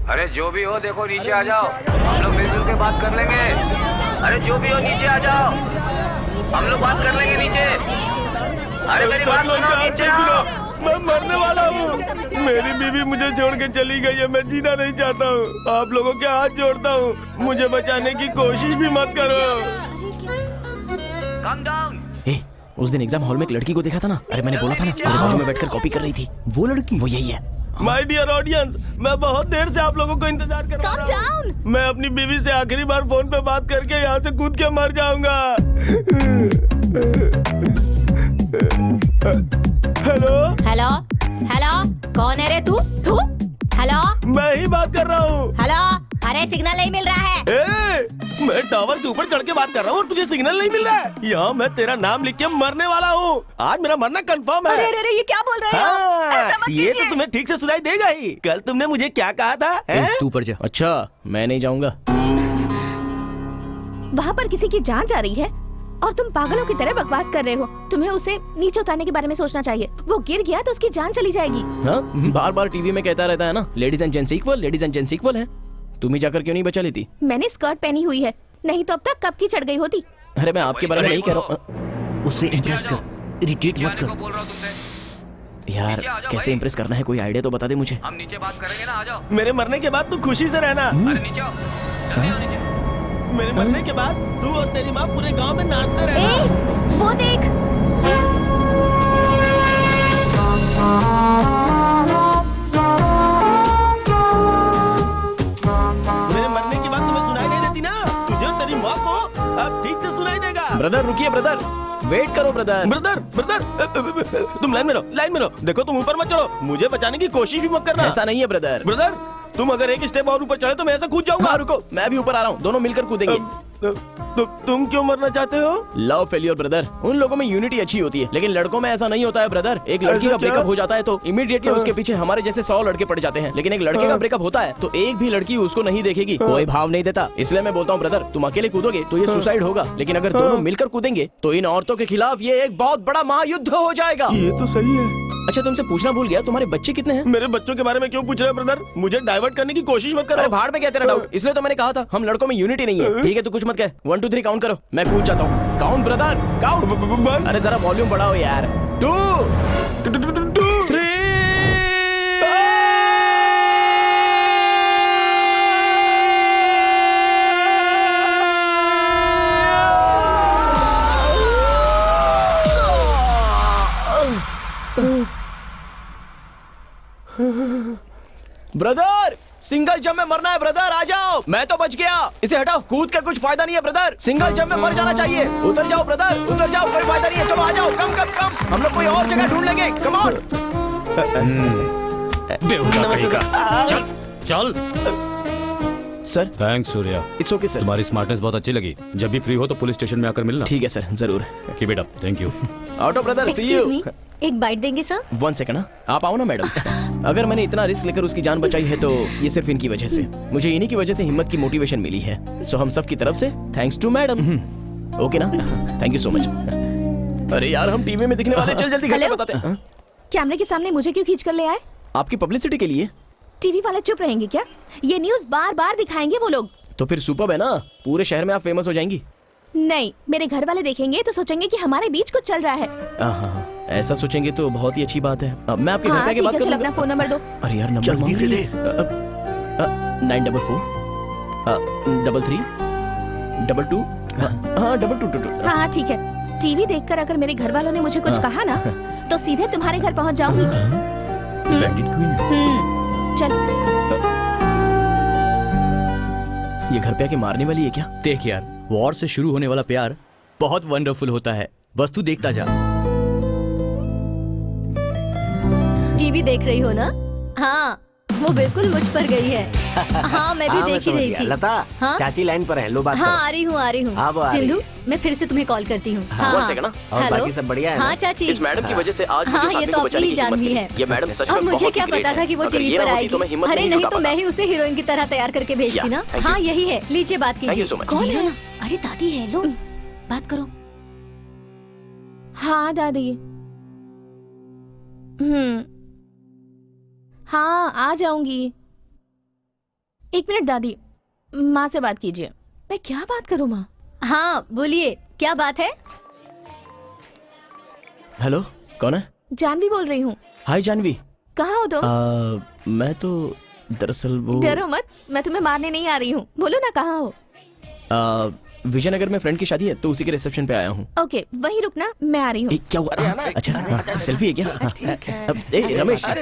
अरे जो भी हो देखो नीचे आ जाओ, हम लोग मिलजुल के बात कर लेंगे। अरे जो भी हो नीचे आ जाओ, हम लोग बात कर लेंगे नीचे। अरे मेरी बात सुनो, नीचे आओ। मैं मरने वाला हूँ। मेरी बीवी मुझे छोड़ के चली गई है, मैं जीना नहीं चाहता हूँ। आप लोगों के हाथ जोड़ता हूँ, मुझे बचाने की कोशिश भी मत करो। Calm down। ए, उस दिन एग्जाम हॉल में एक लड़की को देखा था ना? अरे मैंने बोला था ना, मेरे बाजू में बैठकर कॉपी कर रही थी। वो लड़की, वो यही है। माय डियर ऑडियंस, मैं बहुत देर से आप लोगों को इंतजार कर रहा Calm हूँ। down। मैं अपनी बीवी से आखिरी बार फोन पे बात करके यहाँ से कूद के मर जाऊंगा। हेलो हेलो हेलो, कौन है रे तू? हेलो मैं ही बात कर रहा हूँ। हेलो, अरे सिग्नल नहीं मिल रहा है। मैं टावर के ऊपर चढ़ के बात कर रहा हूँ और तुझे सिग्नल नहीं मिल रहा है। यहाँ मैं तेरा नाम लिख के मरने वाला हूँ। आज मेरा मरना कंफर्म है। अरे अरे, ये क्या बोल रहे हो? ऐसा मत ये तो कीजिए। तुम्हें ठीक से सुनाई देगा ही। कल तुमने मुझे क्या कहा था? तू ऊपर जा। अच्छा, मैं नहीं जाऊंगा। वहाँ पर किसी की जान जा रही है और तुम पागलों की तरह बकवास कर रहे हो। तुम्हें उसे नीचे उतारने के बारे में सोचना चाहिए। वो गिर गया तो उसकी जान चली जाएगी। हाँ, बार बार टीवी में कहता रहता है ना, ladies and gents equal, ladies and gents equal है। तुम ही जाकर क्यों नहीं बचा लेती? मैंने स्कर्ट पहनी हुई है, नहीं तो अब तक कब की चढ़ गई होती। अरे मैं आपके बारे में नहीं कह रहा हूँ। उसे इम्प्रेस कर, इरिटेट मत कर। यार कैसे इम्प्रेस करना है, कोई आइडिया तो बता दे मुझे। हम नीचे बात करेंगे ना, आ जाओ। मेरे मरने के बाद तू खुशी से रहना। अरे नीचे आओ, जल्दी आओ नीचे। मेरे मरने के बाद तू और तेरी माँ पूरे गांव में नाचते रहना। वो देख, मेरे मरने के बाद तुम्हें सुनाई नहीं देती ना? तुझे और तेरी माँ को अब ठीक से सुनाई देगा। ब्रदर रुकिए, ब्रदर वेट करो ब्रदर। ब्रदर ब्रदर, तुम लाइन में रहो, लाइन में रहो। देखो तुम ऊपर मत चढ़ो, मुझे बचाने की कोशिश भी मत करना। ऐसा नहीं है ब्रदर। ब्रदर, तुम अगर एक स्टेप और ऊपर चढ़े तो मैं ऐसा कूद जाऊंगा। हाँ रुको, मैं भी ऊपर आ रहा हूँ, दोनों मिलकर कूदेंगे। तुम क्यों मरना चाहते हो? लव फेलियर ब्रदर, उन लोगों में यूनिटी अच्छी होती है, लेकिन लड़कों में ऐसा नहीं होता है ब्रदर। एक लड़की ऐसा का क्या? ब्रेकअप हो जाता है तो इमीडिएटली उसके पीछे हमारे जैसे 100 लड़के पड़ जाते हैं, लेकिन एक लड़के का ब्रेकअप होता है तो एक भी लड़की उसको नहीं देखेगी, कोई भाव नहीं देता। इसलिए मैं बोलता हूँ ब्रदर, तुम अकेले कूदोगे तो ये सुसाइड होगा, लेकिन अगर दोनों मिलकर कूदेंगे तो इन औरतों के खिलाफ ये एक बहुत बड़ा महायुद्ध हो जाएगा। ये तो सही है। अच्छा तुमसे पूछना भूल गया, तुम्हारे बच्चे कितने हैं? मेरे बच्चों के बारे में क्यों पूछ रहे हो ब्रदर? मुझे डाइवर्ट करने की कोशिश मत अरे करो। भाड़ में क्या तेरा डाउट, इसलिए तो मैंने कहा था हम लड़कों में यूनिटी नहीं है। ठीक है तू कुछ मत कह, 1 2 3 काउंट करो, मैं कूद जाता हूँ। Count brother count. अरे जरा वॉल्यूम बढ़ाओ यार। 2 3 ब्रदर सिंगल जंप में मरना है ब्रदर, आ जाओ। मैं तो बच गया, इसे हटाओ, कूद के कुछ फायदा नहीं है ब्रदर, सिंगल जंप में मर जाना चाहिए। उतर जाओ ब्रदर, उतर जाओ, कोई फायदा नहीं है, चलो आ जाओ, कम कम कम, हम लोग कोई और जगह ढूंढ लेंगे, कम ऑन। बेहुदा कहीं का। चल चल। Sir thanks Surya, it's okay sir. तुम्हारी स्मार्टनेस बहुत अच्छी लगी। जब भी फ्री हो तो पुलिस स्टेशन में आकर मिलना। ठीक है सर, जरूर। Keep it up. Thank you. Auto brother see excuse me, you. एक बाइट देंगे सर? 1 सेकंड ना, आप आओ ना मैडम। अगर मैंने इतना रिस्क लेकर उसकी जान बचाई है तो ये सिर्फ इनकी वजह से, मुझे इन्हीं की वजह से हिम्मत की मोटिवेशन मिली है। सो हम सब की तरफ से थैंक्स टू मैडम। ओके ना, थैंक यू सो मच। अरे यार हम टीवी में दिखने वाले, चल जल्दी घर पे हेलो? बताते हैं। कैमरे के सामने मुझे क्यों खींच कर ले आए? आपकी पब्लिसिटी के लिए। टीवी वाले चुप रहेंगे क्या? ये न्यूज़ बार बार दिखाएंगे वो लोग। तो फिर सुपर्ब है ना, पूरे शहर में आप फेमस हो जाएंगी। नहीं, मेरे घर वाले देखेंगे तो सोचेंगे कि हमारे बीच कुछ चल रहा है। हाँ, ऐसा सोचेंगे तो बहुत ही अच्छी बात है। अब मैं आपके घर पे हाँ आके ठीक बात है, चल करूंगा। अपना फोन नंबर दो। अरे यार नंबर जल्दी से दे। 944 33 22 हाँ 2222। हाँ हाँ ठीक है। टीवी देखकर अगर मेरे घर वालों ने मुझे कुछ कहा ना तो सीधे तुम्हारे घर पहुंच जाऊंगी। बैंडिट क्वीन चल। ये घर पे आके मारने वाली है क्या? देख यार, वॉर से शुरू होने वाला प्यार बहुत वंडरफुल होता है, बस तू देखता जा। टीवी देख रही हो ना? हाँ, वो बिल्कुल मुझ पर गई है। हाँ मैं भी देख ही रही थी। लता हाँ? चाची लाइन पर है, लो बात हाँ करो। आ रही हूँ आ रही हूँ। हाँ, वो आ रही सिंधु, है। मैं फिर से तुम्हें कॉल करती हूँ। हाँ one second ना। और हेलो? बाकी सब बढ़िया है ना? हाँ चाची। इस मैडम की वजह से आज हाँ, मुझे ये साथी तो को बचाने अपनी की जान हिम्मत भी मिली। है। ये मैडम सच अब में मुझे बहुत क्या ही ग्रेट पता था है। कि वो अगर टीवी ये पर ना होती आएगी। तो मैं हिम्मत अरे नहीं नहीं जुटा तो मैं पाता। ही उसे हीरोइन की तरह तैयार करके भेजती Yeah, ना। thank हाँ you. यही है, लीजिए बात Thank you कीजिए। so much. कौन है? अरे दादी है, लो बात करो। हाँ दादी। हाँ आ जाऊंगी। 1 मिनट दादी, माँ से बात कीजिए। मैं क्या बात करूँ माँ? हाँ बोलिए, क्या बात है? हेलो, कौन है? जानवी बोल रही हूँ। हाय जानवी। कहाँ हो तुम? मैं तो दरअसल वो डरो मत, मैं तुम्हें मारने नहीं आ रही हूँ। बोलो ना कहाँ हो? विजयनगर में फ्रेंड की शादी है तो उसी के रिसेप्शन पे आया हूँ। ओके वहीं रुकना, मैं आ रही हूँ। क्या हुआ? अच्छा सेल्फी है क्या? ए रमेश, अबे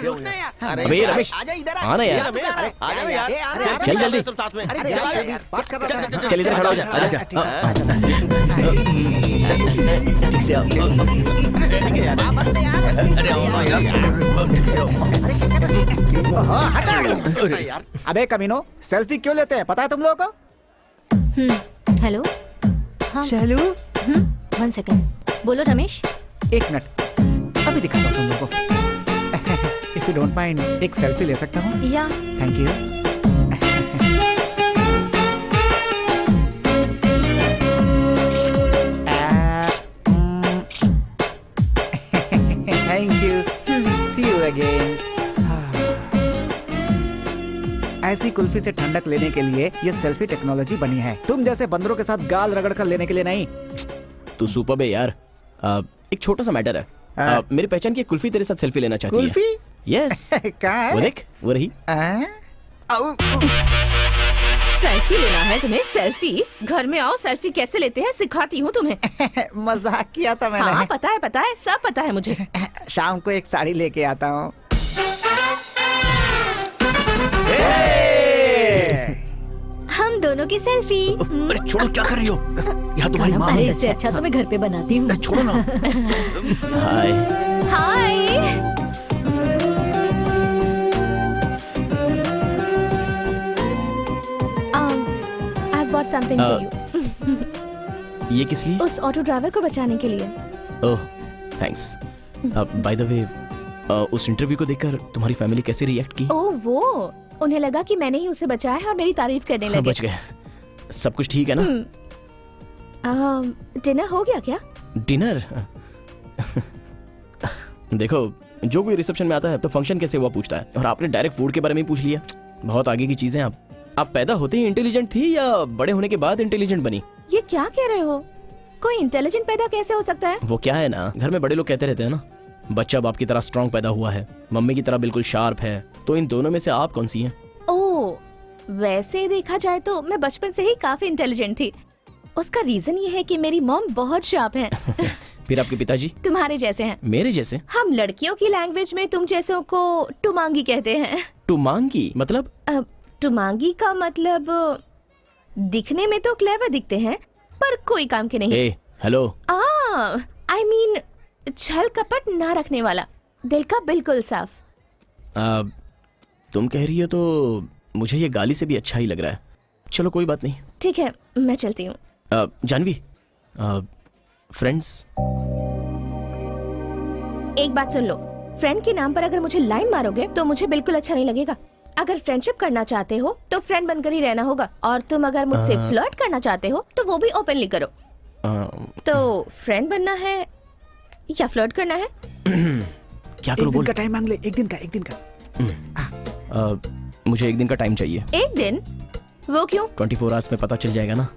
रमेश आना यार, चल जल्दी, चल इधर खड़ा हो जा, आजा। ठीक से यार अबे कमीनो, सेल्फी क्यों लेते हैं पता है तुम लोगों को? हेलो। हाँ शैलू 1 सेकंड, बोलो रमेश। 1 मिनट, अभी दिखाता हूँ तुम लोगों को। इफ यू डोंट माइंड, एक सेल्फी ले सकता हूँ? या thank you. Thank you, see you again. ऐसी कुल्फी से ठंडक लेने के लिए ये सेल्फी टेक्नोलॉजी बनी है, तुम जैसे बंदरों के साथ गाल रगड़ कर लेने के लिए नहीं। तू सुपर्ब है यार। एक छोटा सा मैटर है। मेरी पहचान की एक कुल्फी तेरे साथ सेल्फी लेना चाहती है। कुल्फी? यस। कहाँ है? वो देख, वो रही। सेल्फी लेना है तुम्हें? सेल्फी? घर में आओ, सेल्फी कैसे लेते हैं सिखाती हूँ तुम्हें। मजाक किया था मैंने। हाँ पता है, सब पता है मुझे। शाम को एक साड़ी लेके आता हूँ। हम दोनों की सेल्फी। अरे छोड़ो, क्या कर रही हो? यहाँ तुम्हारी माँ अरे है। इससे अच्छा तो मैं घर पे बनाती हूँ। अरे छोड़ो ना। हाय। हाय। I've bought something for you. ये किस लिए? उस ऑटो ड्राइवर को बचाने के लिए। ओह थैंक्स। बाय द वे, उस इंटरव्यू को देखकर तुम्हारी फैमिली कैसे रिएक्ट की? ओह वो, उन्हें लगा कि मैंने ही उसे बचाया है और मेरी तारीफ करने लगे। बच गए। सब कुछ ठीक है ना? डिनर हो गया क्या? डिनर? देखो जो कोई रिसेप्शन में आता है तो फंक्शन कैसे हुआ पूछता है, और आपने डायरेक्ट फूड के बारे में ही पूछ लिया। बहुत आगे की चीजें आप पैदा होते ही इंटेलिजेंट थी या बड़े होने के बाद इंटेलिजेंट बनी? ये क्या कह रहे हो? कोई इंटेलिजेंट पैदा कैसे हो सकता है? वो क्या है ना, घर में बड़े लोग कहते रहते हैं ना, बच्चा बाप की तरह स्ट्रांग पैदा हुआ है, मम्मी की तरह बिल्कुल शार्प है। तो इन दोनों में से आप कौन सी हैं? ओह, वैसे देखा जाए तो मैं बचपन से ही काफी इंटेलिजेंट थी। उसका रीजन ये है कि मेरी मॉम बहुत शार्प है। फिर आपके पिताजी? तुम्हारे जैसे हैं। मेरे जैसे? हम लड़कियों की लैंग्वेज में तुम जैसों को टुमांगी कहते हैं। टुमांगी मतलब? टुमांगी का मतलब दिखने में तो क्लेवर दिखते हैं पर कोई काम के नहीं। हेलो। आई मीन छल कपट ना रखने वाला, दिल का बिल्कुल साफ। तुम कह रही हो तो मुझे ये गाली से भी अच्छा ही लग रहा है। चलो कोई बात नहीं। ठीक है, मैं चलती हूँ। जानवी, फ्रेंड्स। एक बात सुन लो, फ्रेंड के नाम पर अगर मुझे लाइन मारोगे तो मुझे बिल्कुल अच्छा नहीं लगेगा। अगर फ्रेंडशिप करना चाहते हो तो फ्रेंड बनकर ही रहना होगा, और तुम अगर मुझसे फ्लर्ट करना चाहते हो तो वो भी ओपनली करो। तो फ्रेंड बनना है या फ्लर्ट करना है? क्या करूं? बोल। का टाइम मांग ले, एक दिन का। मुझे एक दिन का टाइम चाहिए। एक दिन? वो क्यों? 24 आवर्स में पता चल जाएगा ना।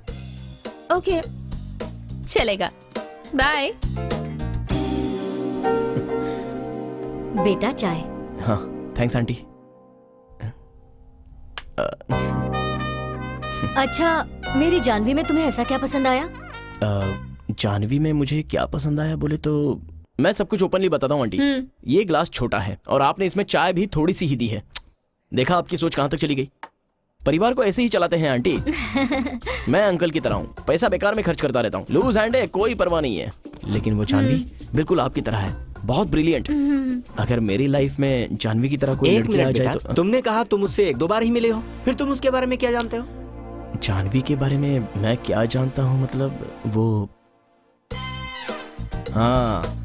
ओके, चलेगा। बाय। बेटा चाय। हाँ, थैंक्स आंटी। अच्छा, मेरी जानवी में तुम्हें ऐसा क्या पसंद आया? जानवी में मुझे क्या पसंद आया बोले तो मैं सब कुछ ओपनली बताता हूँ आंटी। ये ग्लास छोटा है और आपने इसमें चाय भी थोड़ी सी ही दी है। देखा आपकी सोच कहाँ तक चली गई। परिवार को ऐसे ही चलाते हैं आंटी। मैं अंकल की तरह हूँ, पैसा बेकार में खर्च करता रहता हूँ, लूज हैंड है, कोई परवाह नहीं है। लेकिन वो जानवी बिल्कुल आपकी तरह है, बहुत ब्रिलियंट। अगर मेरी लाइफ में जानवी की तरह कोई लड़की आ जाए तो। तुमने कहा तुम उससे 1-2 बार ही मिले हो, फिर तुम उसके बारे में क्या जानते हो? जानवी के बारे में मैं क्या जानता हूँ मतलब वो, हाँ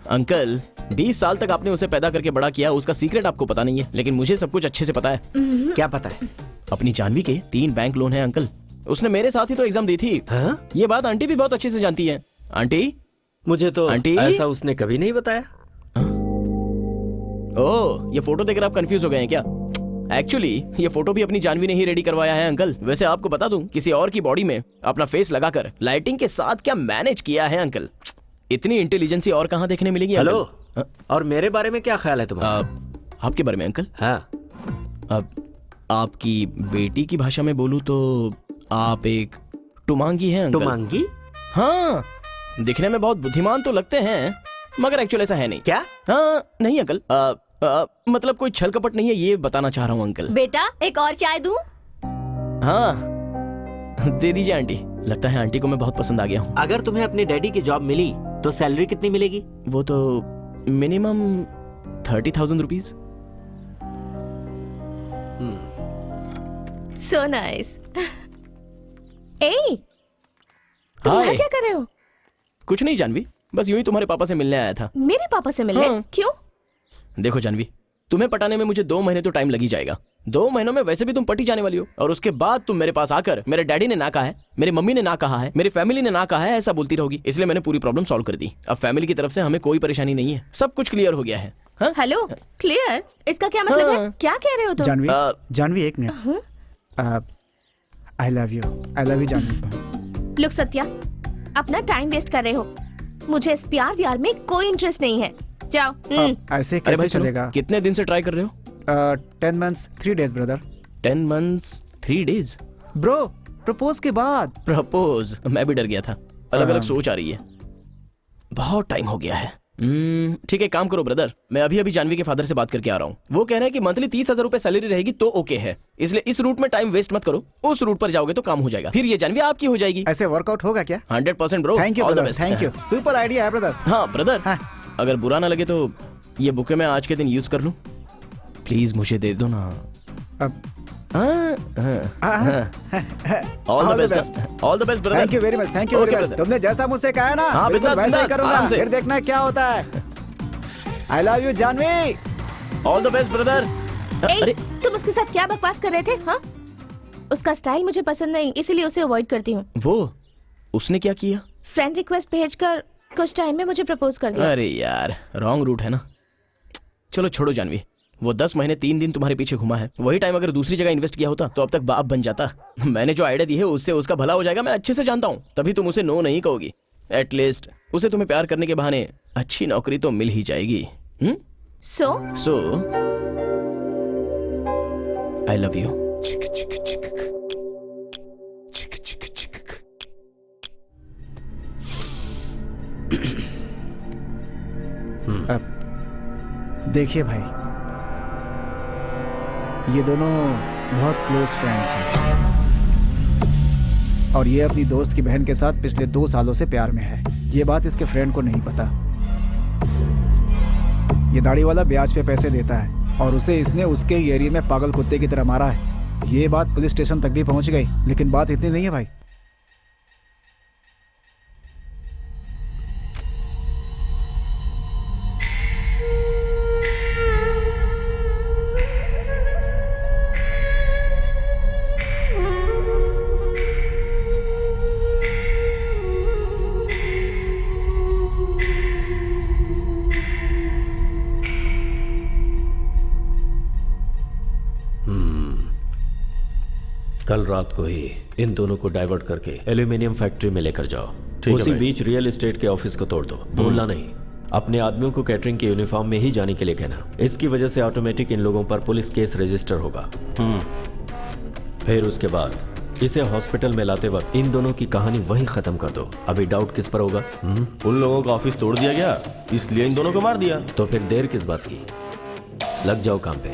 अंकल, 20 साल तक आपने उसे पैदा करके बड़ा किया, उसका सीक्रेट आपको पता नहीं है, लेकिन मुझे सब कुछ अच्छे से पता है। क्या पता है? अपनी जानवी के 3 बैंक लोन हैं अंकल। उसने मेरे साथ ही तो एग्जाम दी थी। हाँ? ये बात आंटी भी बहुत अच्छे से जानती है। आंटी, मुझे तो आंटी? ऐसा उसने कभी नहीं बताया। ओह, ये फोटो देखकर आप कंफ्यूज हो गए हैं क्या? एक्चुअली ये फोटो भी अपनी जानवी ने ही रेडी करवाया है अंकल। वैसे आपको बता दूं, किसी और की बॉडी में अपना फेस लगाकर लाइटिंग के साथ क्या मैनेज किया है अंकल। इतनी इंटेलिजेंसी और कहाँ देखने मिलेगी? हेलो, और मेरे बारे में क्या ख्याल है तुम्हारा? आपके बारे में अंकल? हाँ, अब आपकी बेटी की भाषा में बोलूं तो आप एक टुमांगी हैं अंकल। टुमांगी? हाँ, दिखने में बहुत बुद्धिमान तो लगते हैं, मगर एक्चुअल ऐसा है नहीं। क्या? हाँ, नहीं अंकल, मतलब कोई छल कपट नहीं है, ये बताना चाह रहा हूँ अंकल। बेटा, एक और चाय दूं? हाँ, दे दीजिए आंटी। लगता है आंटी को मैं बहुत पसंद आ गया हूँ। अगर तुम्हें अपने डैडी की जॉब मिली तो सैलरी कितनी मिलेगी? वो तो मिनिमम 30,000 रुपीज। So nice. तुम यहाँ क्या कर रहे हो? कुछ नहीं जानवी, बस यूं ही तुम्हारे पापा से मिलने आया था। मेरे पापा से मिलने? हाँ। क्यों? देखो जानवी, तुम्हें पटाने में मुझे 2 महीने तो टाइम लग ही जाएगा। 2 महीनों में वैसे भी तुम पटी जाने वाली हो, और उसके बाद तुम मेरे पास आकर मेरे डैडी ने ना कहा है, मेरी मम्मी ने ना कहा है, मेरी फैमिली ने ना कहा है, ऐसा बोलती रहोगी। इसलिए मैंने पूरी प्रॉब्लम सॉल्व कर दी। अब फैमिली की तरफ से हमें कोई परेशानी नहीं है, सब कुछ क्लियर हो गया है। हाँ? Hello, clear? इसका क्या मतलब है? क्या कह रहे हो तुम? जानवी एक minute. I love you Jahnavi. Look Satya, अपना टाइम वेस्ट कर रहे हो। मुझे इस प्यार व्यार में कोई इंटरेस्ट नहीं है। जाओ। ऐसे अरे भाई कैसे चलेगा? कितने दिन से ट्राई कर रहे हो? 10 months 3 days brother. 10 months 3 days bro, propose के बाद। प्रपोज? मैं भी डर गया था। अलग अलग सोच आ रही है, बहुत टाइम हो गया है। ठीक है, काम करो ब्रदर, मैं अभी अभी जानवी के फादर से बात करके आ रहा हूँ। वो कह रहे हैं कि मंथली 30,000 रुपए सैलरी रहेगी तो ओके है। इसलिए इस रूट में टाइम वेस्ट मत करो, उस रूट पर जाओगे तो काम हो जाएगा, फिर ये जानवी आपकी हो जाएगी। ऐसे वर्कआउट होगा क्या? 100% bro. Thank you all the brother, best. Thank you. Super idea है ब्रदर। हाँ ब्रदर, हाँ। अगर बुरा ना लगे तो ये बुके मैं आज के दिन यूज कर लूं? प्लीज मुझे दे दो ना। All the best, all the best brother. Thank you very much, thank you very much. तुमने जैसा मुझसे कहा है ना, हाँ, बिल्कुल बिंदास, वैसा ही बिंदास, करूंगा। आराम से। फिर देखना क्या होता है। I love you Jahnavi. All the best brother. अरे तुम उसके साथ क्या बकवास कर रहे थे? हाँ, उसका स्टाइल मुझे पसंद नहीं, इसीलिए उसे अवॉइड करती हूँ। वो उसने क्या किया? फ्रेंड रिक्वेस्ट भेजकर कुछ टाइम में मुझे प्रपोज कर दिया। अरे यार, रॉन्ग रूट है ना। चलो छोड़ो जानवी, वो 10 महीने 3 दिन तुम्हारे पीछे घुमा है, वही टाइम अगर दूसरी जगह इन्वेस्ट किया होता तो अब तक बाप बन जाता। मैंने जो आइडिया दी है उससे उसका भला हो जाएगा, मैं अच्छे से जानता हूँ, तभी तुम उसे नो नहीं कहोगी। एटलीस्ट उसे तुम्हें प्यार करने के बहाने अच्छी नौकरी तो मिल ही जाएगी। सो आई लव यू। देखिए भाई, ये दोनों बहुत क्लोज फ्रेंड्स हैं और ये अपनी दोस्त की बहन के साथ पिछले 2 सालों से प्यार में है। ये बात इसके फ्रेंड को नहीं पता। ये दाढ़ी वाला ब्याज पे पैसे देता है और उसे इसने उसके ही एरिया में पागल कुत्ते की तरह मारा है। ये बात पुलिस स्टेशन तक भी पहुंच गई, लेकिन बात इतनी नहीं है भाई। कल रात को ही इन दोनों को डाइवर्ट करके एल्यूमिनियम फैक्ट्री में लेकर जाओ। है उसी भाई। बीच रियल एस्टेट के ऑफिस को तोड़ दो। भूलना नहीं, अपने आदमियों को कैटरिंग के यूनिफॉर्म में ही जाने के लिए कहना। इसकी वजह से ऑटोमेटिक इन लोगों पर पुलिस केस रजिस्टर होगा। फिर उसके बाद इसे हॉस्पिटल में लाते वक्त इन दोनों की कहानी वहीं खत्म कर दो। अभी डाउट किस पर होगा? उन लोगों का ऑफिस तोड़ दिया गया, इसलिए इन दोनों को मार दिया। तो फिर देर किस बात की? लग जाओ काम पे।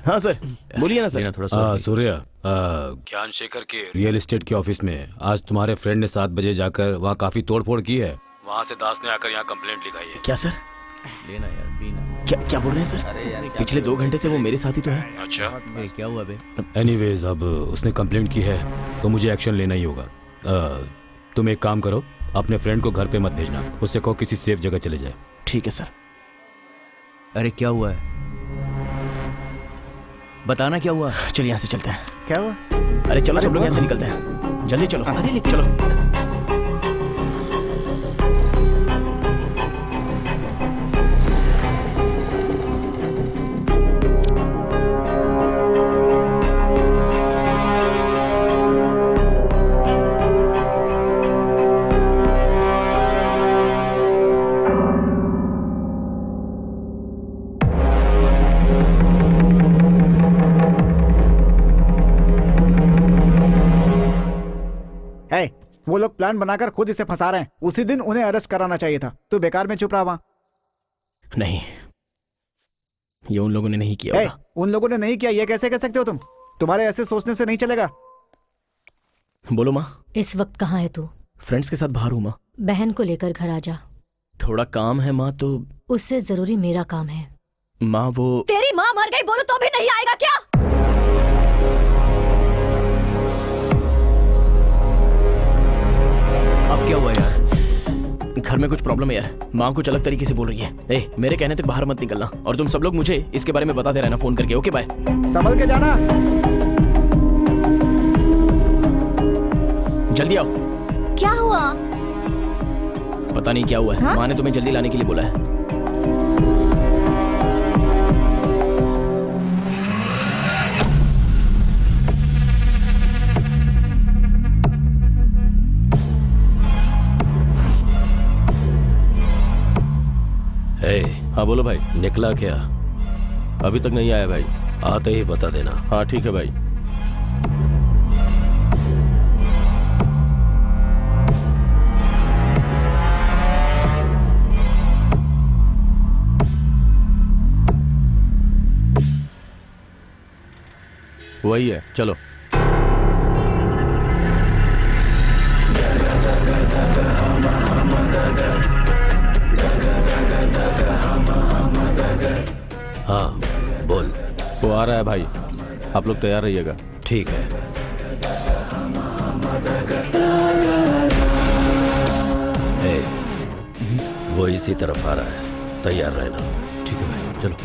हाँ सर, बोलिए ना सर। लेना थोड़ा सा। सूर्या, ज्ञान शेखर के रियल एस्टेट के ऑफिस में आज तुम्हारे फ्रेंड ने 7 बजे जाकर वहाँ काफी तोड़फोड़ की है। वहाँ से दास ने आकर यहाँ कंप्लेंट लिखाई है। क्या सर? लेना यार, पीना। क्या क्या बोल रहे हैं सर? पिछले 2 घंटे से वो मेरे साथ ही तो है। अच्छा, क्या हुआ बे? एनीवेज अब उसने कंप्लेंट की है तो मुझे एक्शन लेना ही होगा। तुम एक काम करो, अपने फ्रेंड को घर पे मत भेजना, उससे कहो किसी सेफ जगह चले जाए। ठीक है सर। अरे क्या हुआ है, बताना क्या हुआ। चलिए यहाँ से चलते हैं। क्या हुआ? अरे चलो सब लोग यहाँ से निकलते हैं, जल्दी चलो। अरे चलो। है, वो लोग प्लान बनाकर खुद इसे फंसा रहे हैं। उसी दिन उन्हें अरेस्ट कराना चाहिए था। तू बेकार में चुप रहा वहाँ। नहीं, ये उन लोगों ने नहीं किया होगा। उन लोगों ने नहीं किया, ये कैसे कह सकते हो तुम? तुम्हारे ऐसे सोचने से नहीं चलेगा। बोलो माँ। इस वक्त कहाँ है तू? फ्रेंड्स के साथ बाहर हूँ माँ। बहन को लेकर घर आ जा। थोड़ा काम है माँ। तो उससे जरूरी मेरा काम है। माँ वो तेरी माँ मर गई बोलो तो भी नहीं आएगा क्या? अब क्या हुआ यार? घर में कुछ प्रॉब्लम है यार। माँ कुछ अलग तरीके से बोल रही है। मेरे कहने तक बाहर मत निकलना, और तुम सब लोग मुझे इसके बारे में बताते रहना फोन करके। Okay bye. संभल के जाना। जल्दी आओ। क्या हुआ? पता नहीं क्या हुआ है। हाँ? माँ ने तुम्हें जल्दी लाने के लिए बोला है। हाँ बोलो भाई। निकला क्या? अभी तक नहीं आया भाई। आते ही बता देना। हाँ ठीक है भाई। वही है, चलो। हाँ बोल। वो आ रहा है भाई, आप लोग तैयार रहिएगा। ठीक है। वो इसी तरफ आ रहा है, तैयार रहना। ठीक है भाई, चलो।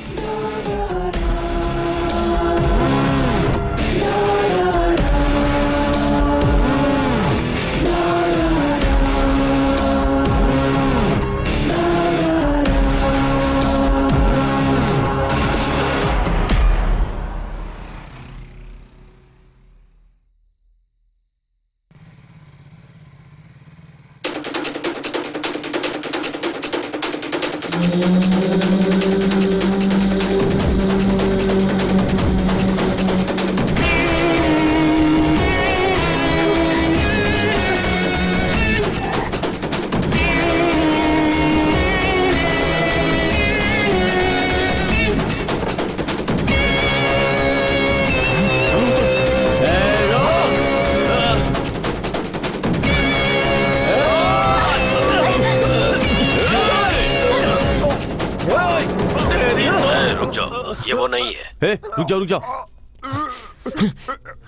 रुक जाओ, ये वो नहीं है। रुक जाओ रुक जाओ।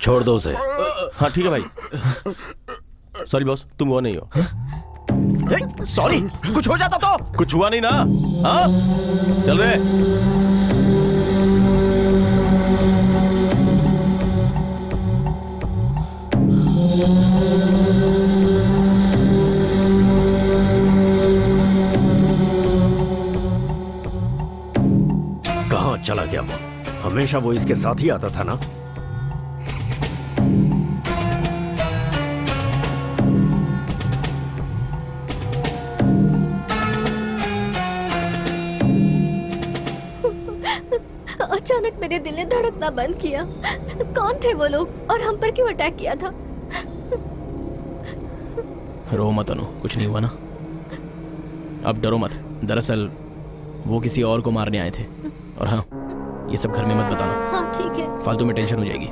छोड़ दो उसे। हाँ ठीक है भाई। सॉरी बॉस, तुम वो नहीं हो। सॉरी, कुछ हो जाता तो। कुछ हुआ नहीं ना? हाँ चल रहे। कहाँ चला गया वो? हमेशा वो इसके साथ ही आता था ना। अचानक मेरे दिल ने धड़कना बंद किया। कौन थे वो लोग और हम पर क्यों अटैक किया था? रो मत अनु, कुछ नहीं हुआ ना। अब डरो मत। दरअसल वो किसी और को मारने आए थे। और हाँ, ये सब घर में मत बताना। हाँ ठीक है। फालतू में टेंशन हो जाएगी।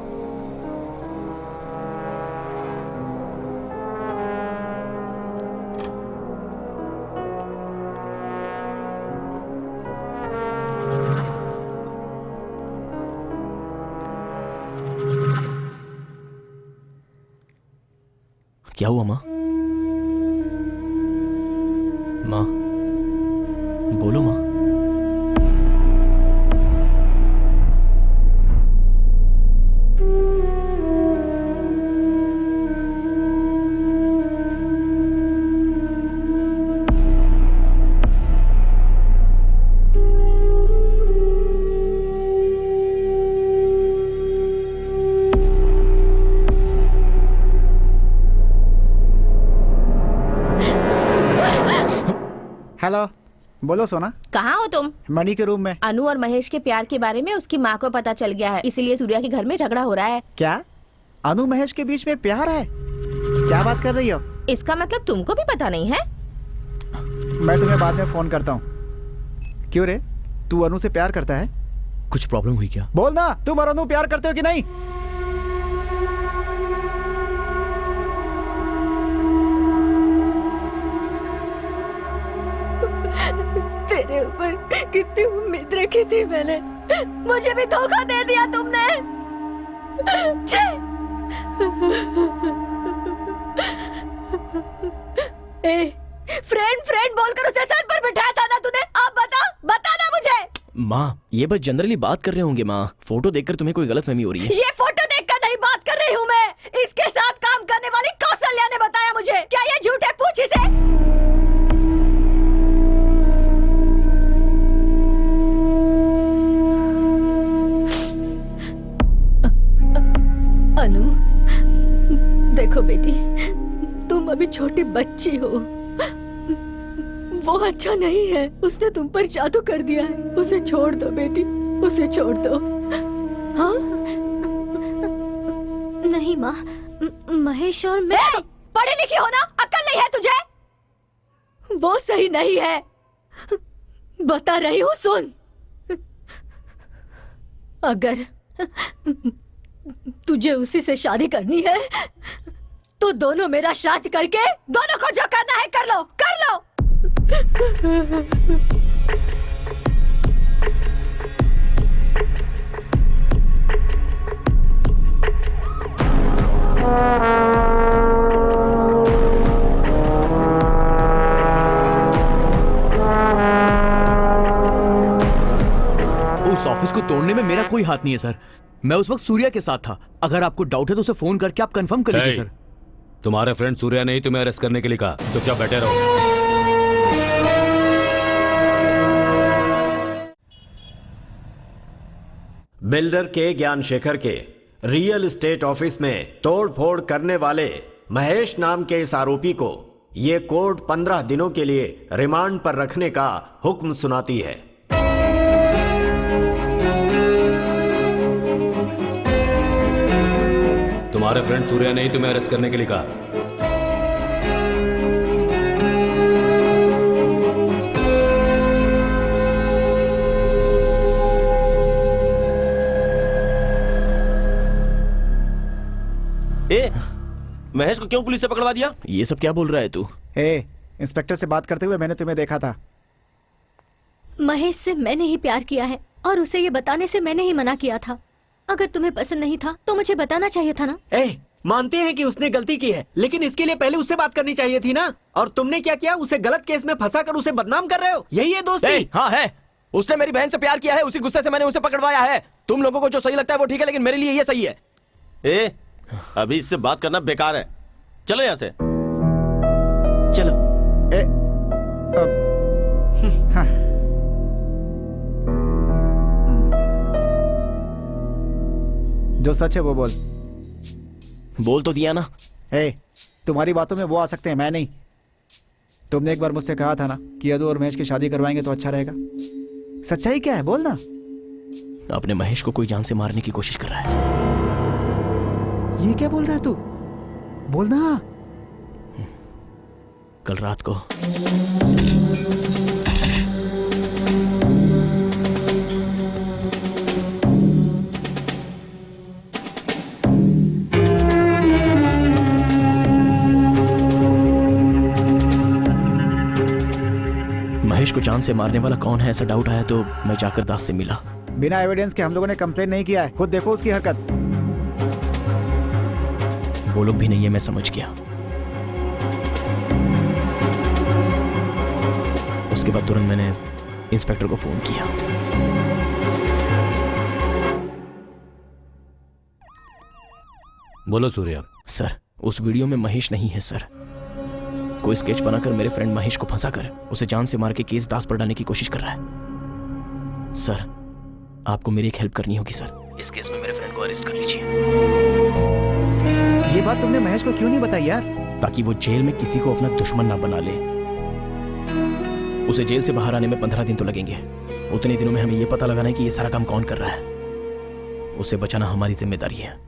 क्या हुआ माँ? माँ बोलो माँ। हेलो, बोलो सोना। कहाँ हो तुम? मणि के रूम में। अनु और महेश के प्यार के बारे में उसकी माँ को पता चल गया है, इसीलिए सूर्या के घर में झगड़ा हो रहा है। क्या अनु महेश के बीच में प्यार है? क्या बात कर रही हो? इसका मतलब तुमको भी पता नहीं है? मैं तुम्हें बाद में फोन करता हूँ। क्यों रे, तू अनु से प्यार करता है? कुछ प्रॉब्लम हुई क्या? बोल ना, तुम और अनु प्यार करते हो कि नहीं? तेरे ऊपर कितनी उम्मीद रखी थी मैंने, मुझे भी धोखा दे दिया तुमने। छे! ए, फ्रेंड बोलकर उसे सर पर बिठाया था ना तूने। अब बता ना मुझे। माँ, ये बस जनरली बात कर रहे होंगे माँ। फोटो देखकर तुम्हें कोई गलतफहमी हो रही है। ये फोटो देखकर नहीं बात कर रही हूँ मैं, इसके साथ काम करने वाली कौशल्या ने बताया मुझे। क्या ये झूठ है? पूछ इसे। अनु, देखो बेटी, तुम अभी छोटी बच्ची हो। वो अच्छा नहीं है, उसने तुम पर जादू कर दिया है। उसे छोड़ दो बेटी, उसे छोड़ दो। हाँ? नहीं माँ, महेश और मैं पढ़ी लिखी हो ना, अक्ल नहीं है तुझे? वो सही नहीं है, बता रही हूँ सुन। अगर तुझे उसी से शादी करनी है तो दोनों मेरा श्राद्ध करके दोनों को जो करना है कर लो, कर लो। उस ऑफिस को तोड़ने में मेरा कोई हाथ नहीं है सर। मैं उस वक्त सूर्या के साथ था। अगर आपको डाउट है तो उसे फोन करके आप कंफर्म कर लीजिए सर। तुम्हारे फ्रेंड सूर्या ने ही तुम्हें अरेस्ट करने के लिए कहा, चुपचाप बैठे रहो। बिल्डर के ज्ञानशेखर के रियल एस्टेट ऑफिस में तोड़ फोड़ करने वाले महेश नाम के इस आरोपी को ये कोर्ट 15 दिनों के लिए रिमांड पर रखने का हुक्म सुनाती है। तुम्हारे फ्रेंड सूर्या ने ही तुम्हें अरेस्ट करने के लिए कहा। ए, महेश को क्यों पुलिस से पकड़वा दिया? ये सब क्या बोल रहा है तू? इंस्पेक्टर से बात करते हुए मैंने तुम्हें देखा था। महेश से मैंने ही प्यार किया है और उसे ये बताने से मैंने ही मना किया था। अगर तुम्हें पसंद नहीं था तो मुझे बताना चाहिए था ना। मानते हैं कि उसने गलती की है, लेकिन इसके लिए पहले उससे बात करनी चाहिए थी ना। और तुमने क्या किया? उसे गलत केस में फंसाकर उसे बदनाम कर रहे हो। यही है दोस्ती? हाँ है। उसने मेरी बहन से प्यार किया है, उसी गुस्से से मैंने उसे पकड़वाया है। तुम लोगों को जो सही लगता है वो ठीक है, लेकिन मेरे लिए ये सही है। ए, अभी इससे बात करना बेकार है। चलो यहाँ से। चलो। हाँ। जो सच है वो बोल। बोल तो दिया ना। तुम्हारी बातों में वो आ सकते हैं, मैं नहीं। तुमने एक बार मुझसे कहा था ना कि यदु और महेश की शादी करवाएंगे तो अच्छा रहेगा। सच्चाई क्या है बोल ना। अपने महेश को कोई जान से मारने की कोशिश कर रहा है। ये क्या बोल रहा है तू? बोल ना। कल रात को महेश को जान से मारने वाला कौन है ऐसा डाउट आया तो मैं जाकर दास से मिला। बिना एविडेंस के हम लोगों ने कंप्लेन नहीं किया है, खुद देखो उसकी हरकत। वो लोग भी नहीं है, मैं समझ गया। उसके बाद तुरंत मैंने इंस्पेक्टर को फोन किया। बोलो सूर्या। सर, उस वीडियो में महेश नहीं है सर। कोई स्केच बनाकर मेरे फ्रेंड महेश को फंसाकर उसे जान से मार के केस दास पर डालने की कोशिश कर रहा है। सर, आपको मेरी एक हेल्प करनी होगी सर। इस केस में मेरे फ्रेंड को अरेस्ट कर लीजिए। ये बात तुमने महेश को क्यों नहीं बताई यार? ताकि वो जेल में किसी को अपना दुश्मन ना बना ले। उसे जेल से बाहर आने में 15 दिन तो लगेंगे। उतने दिनों में हमें यह पता लगाना है कि ये सारा काम कौन कर रहा है। उसे बचाना हमारी जिम्मेदारी है।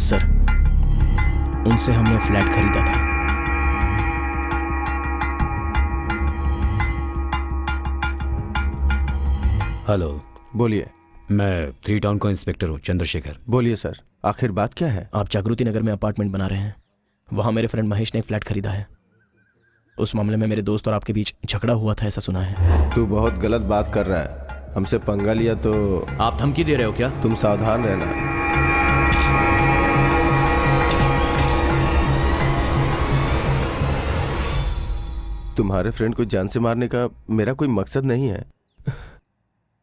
सर, उनसे हमने फ्लैट खरीदा था। हेलो। बोलिए। मैं 3 टाउन का इंस्पेक्टर हूँ, चंद्रशेखर। बोलिए सर, आखिर बात क्या है? आप जागृति नगर में अपार्टमेंट बना रहे हैं, वहां मेरे फ्रेंड महेश ने एक फ्लैट खरीदा है। उस मामले में मेरे दोस्त और आपके बीच झगड़ा हुआ था, ऐसा सुना है। तू बहुत गलत बात कर रहा है। हमसे पंगा लिया तो आप धमकी दे रहे हो क्या? तुम सावधान रहना। तुम्हारे फ्रेंड को जान से मारने का मेरा कोई मकसद नहीं है।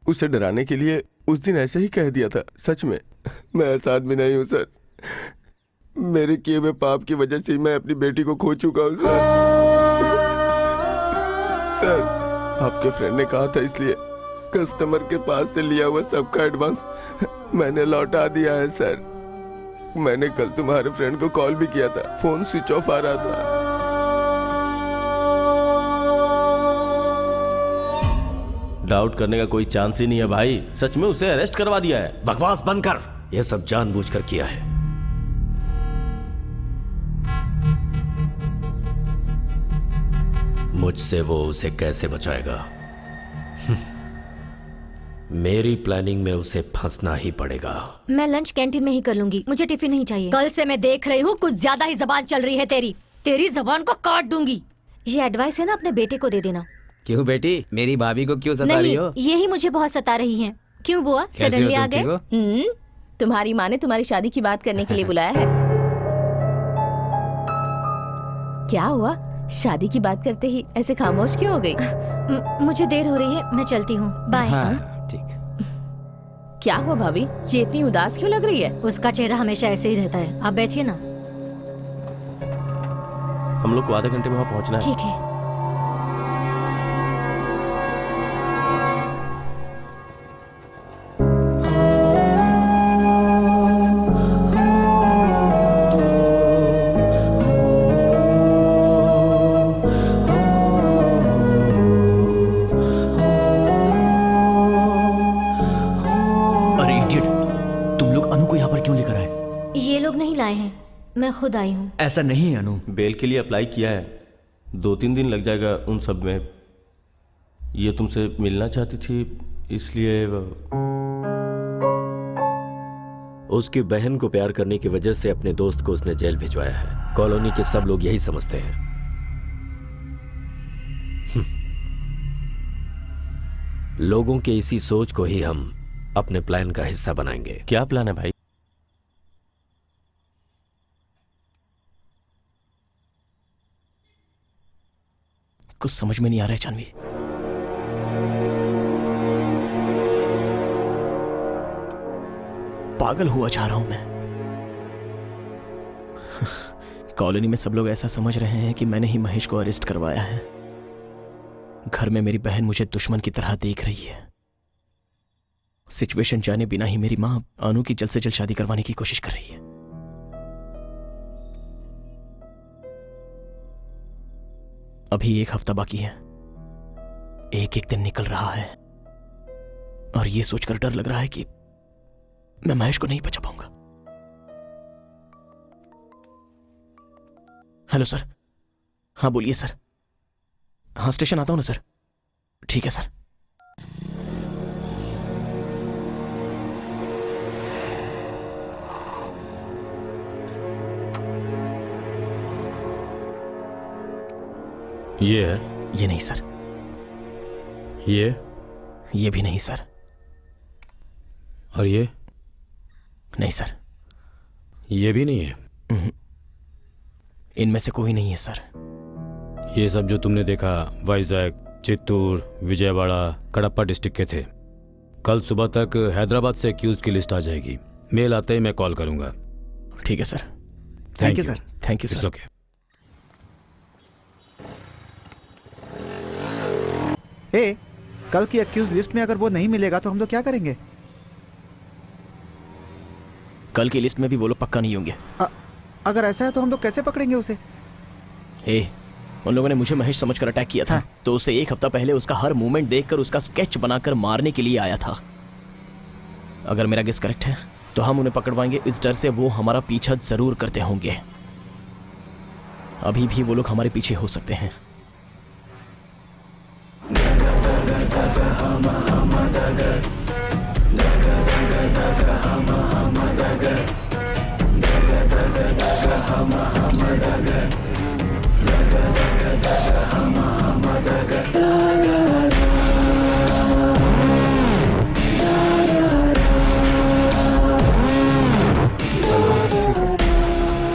उसे डराने के लिए उस दिन ऐसे ही कह दिया था। सच में मैं ऐसा आदमी नहीं हूँ सर। मेरे किए हुए पाप की वजह से मैं अपनी बेटी को खो चुका हूँ सर। सर, आपके फ्रेंड ने कहा था, इसलिए कस्टमर के पास से लिया हुआ सबका एडवांस मैंने लौटा दिया है सर। मैंने कल तुम्हारे फ्रेंड को कॉल भी किया था, फोन स्विच ऑफ आ रहा था। डाउट करने का कोई चांस ही नहीं है भाई। सच में उसे अरेस्ट करवा दिया है। बकवास बंद कर। यह सब जानबूझकर किया है। मुझसे वो उसे कैसे बचाएगा? मेरी प्लानिंग में उसे फंसना ही पड़ेगा। मैं लंच कैंटीन में ही कर लूंगी, मुझे टिफिन नहीं चाहिए। कल से मैं देख रही हूँ कुछ ज्यादा ही जबान चल रही है तेरी। तेरी जबान को काट दूंगी। ये एडवाइस है ना, अपने बेटे को दे देना। क्यों बेटी, मेरी भाभी को क्यों सता रही हो? यही मुझे बहुत सता रही हैं। क्यों बुआ, सडनली आ गए? तुम्हारी माँ ने तुम्हारी शादी की बात करने के लिए बुलाया है। क्या हुआ? शादी की बात करते ही ऐसे खामोश क्यों हो गई? मुझे देर हो रही है, मैं चलती हूँ। बाय। हाँ ठीक। क्या हुआ भाभी, ये इतनी उदास क्यों लग रही है? उसका चेहरा हमेशा ऐसे ही रहता है। आप बैठिए ना। हम लोग को आधे घंटे में वहाँ पहुँचना है। ठीक है। अरे इडियट, तुम लोग अनु को यहाँ पर क्यों लेकर आए? ये लोग नहीं लाए हैं, मैं खुद आई हूँ। ऐसा नहीं है अनु। बेल के लिए अप्लाई किया है, 2-3 दिन लग जाएगा उन सब में। ये तुमसे मिलना चाहती थी, इसलिए उसकी बहन को प्यार करने की वजह से अपने दोस्त को उसने जेल भिजवाया है। कॉलोनी के सब लोग यही समझते हैं। लोगों के इसी सोच को ही हम अपने प्लान का हिस्सा बनाएंगे। क्या प्लान है भाई? कुछ समझ में नहीं आ रहा है जानवी। पागल हुआ जा रहा हूं मैं। कॉलोनी में सब लोग ऐसा समझ रहे हैं कि मैंने ही महेश को अरेस्ट करवाया है। घर में मेरी बहन मुझे दुश्मन की तरह देख रही है। सिचुएशन जाने बिना ही मेरी मां अनु की जल्द से जल्द शादी करवाने की कोशिश कर रही है। अभी 1 हफ्ता बाकी है। एक दिन निकल रहा है और यह सोचकर डर लग रहा है कि मैं महेश को नहीं बचा पाऊंगा। Hello sir. हाँ बोलिए सर। हाँ स्टेशन आता हूं ना सर। ठीक है सर। ये है? ये नहीं सर। ये भी नहीं सर। और ये? नहीं सर। ये भी नहीं है? इनमें से कोई नहीं है सर। ये सब जो तुमने देखा वाइजैक, चित्तूर, विजयवाड़ा, कडप्पा डिस्ट्रिक्ट के थे। कल सुबह तक हैदराबाद से एक्यूज की लिस्ट आ जाएगी। मेल आते ही मैं कॉल करूंगा। ठीक है sir. Thank you sir. Thank you sir. Okay. ए, कल की एक्यूज लिस्ट में अगर वो नहीं मिलेगा तो हम लोग क्या करेंगे? कल की लिस्ट में भी वो लोग पक्का नहीं होंगे। अगर ऐसा है तो हम लोग कैसे पकड़ेंगे उसे? उन लोगों ने मुझे महेश समझकर अटैक किया था। हाँ। तो उसे 1 हफ्ता पहले उसका हर मूवमेंट देखकर उसका स्केच बनाकर मारने के लिए आया था। अगर मेरा गेस करेक्ट है तो हम उन्हें पकड़वाएंगे। इस डर से वो हमारा पीछा जरूर करते होंगे। अभी भी वो लोग हमारे पीछे हो सकते हैं।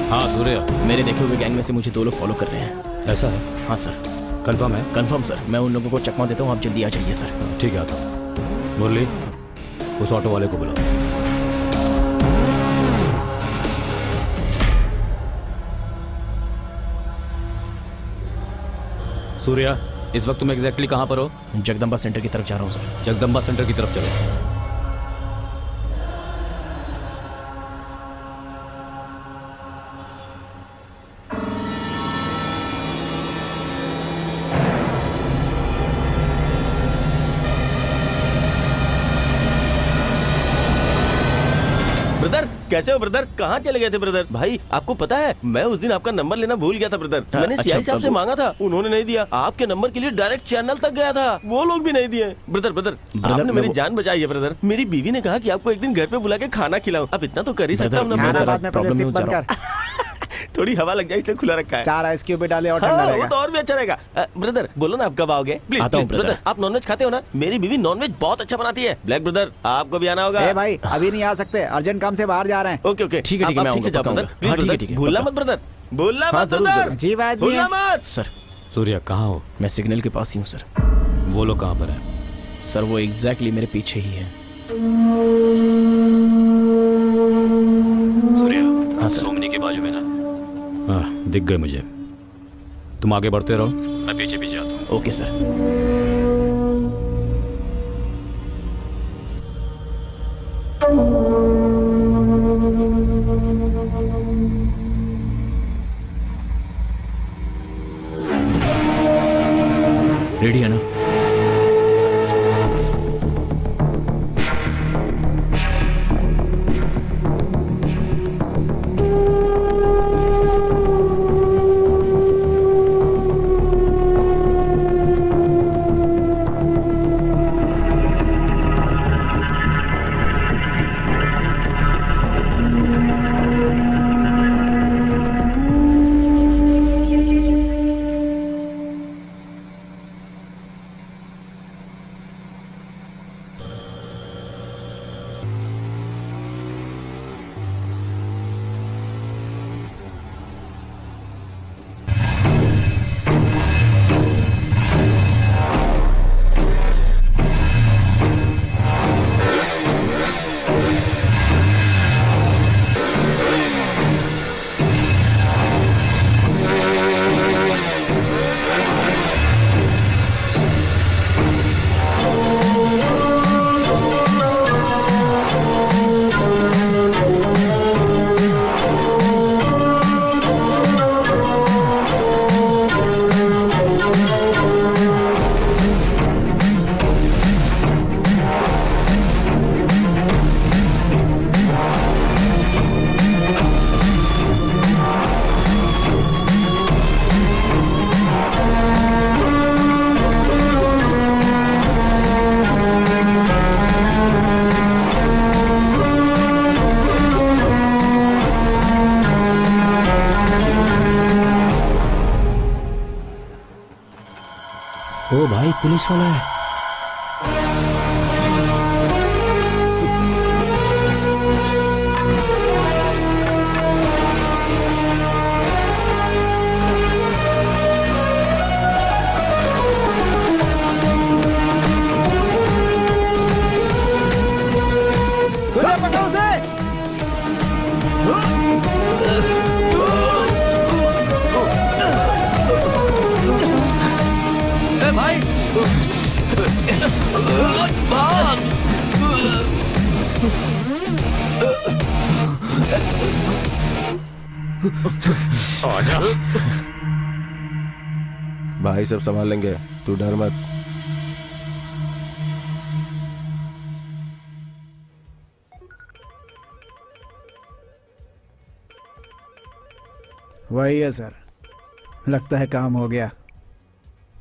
हाँ सूर्य, मेरे देखे हुए गैंग में से मुझे 2 लोग फॉलो कर रहे हैं। ऐसा है? हाँ सर। कंफर्म है? Confirm sir. मैं उन लोगों को चकमा देता हूँ, आप जल्दी आ जाइए सर। ठीक है, आता हूँ। मुरली, उस ऑटो वाले को बुलाओ। सूर्या, इस वक्त तुम एग्जैक्टली कहाँ पर हो? जगदम्बा सेंटर की तरफ जा रहा हूँ सर। जगदम्बा सेंटर की तरफ चलो। ब्रदर कैसे हो ब्रदर? कहाँ चले गए थे ब्रदर? भाई आपको पता है मैं उस दिन आपका नंबर लेना भूल गया था ब्रदर। मैंने अच्छा, सीआई साहब से मांगा था, उन्होंने नहीं दिया। आपके नंबर के लिए डायरेक्ट चैनल तक गया था, वो लोग भी नहीं दिए। ब्रदर आपने मेरी जान बचाई है ब्रदर। मेरी बीवी ने कहा कि आपको एक दिन घर पे बुला के खाना खिलाऊं। आप इतना तो कर ही सकता हूँ ना ब्रदर। थोड़ी हवा लग जाए इसलिए खुला रखा है। 4 आइस क्यूब भी डाले और ठंडा हाँ, रहेगा। वो तो और भी अच्छा रहेगा। ब्रदर बोलो ना आप कब आओगे? प्लीज आता हूँ, ब्रदर। आप नॉनवेज खाते हो ना? मेरी बीवी नॉनवेज बहुत अच्छा बनाती है। ब्लैक ब्रदर आपको भी आना होगा। ए भाई अभी नहीं आ सकते, अर्जेंट काम से बाहर जा रहे हैं। ओके ठीक है, मैं आप ठीक से जाओ आऊंगा, ब्रदर। पक्का प्लीज आऊंगा। हाँ, ब्रदर, ठीक है, भूलना पक्का। मत ब्रदर। बोलना हाँ, मत जरूर, उधर। जरूर। अजीब आदमी बोलना है। मत। सर सूर्या कहाँ हो? मैं सिग्नल के पास ही हूँ सर। वो लोग कहाँ पर है? सर वो एग्जैक्टली मेरे पीछे ही है। सूर्या, हाँ सर। सोमनी के बाजू में ना। हाँ, दिख गए मुझे। तुम आगे बढ़ते रहो, मैं पीछे पीछे आता हूँ। Okay sir. रेडी है ना? ओ भाई, पुलिस वाला है। सूर्या पकड़ो उसे। भाई आजा। भाई सब संभाल लेंगे, तू डर मत। वही है सर, लगता है काम हो गया।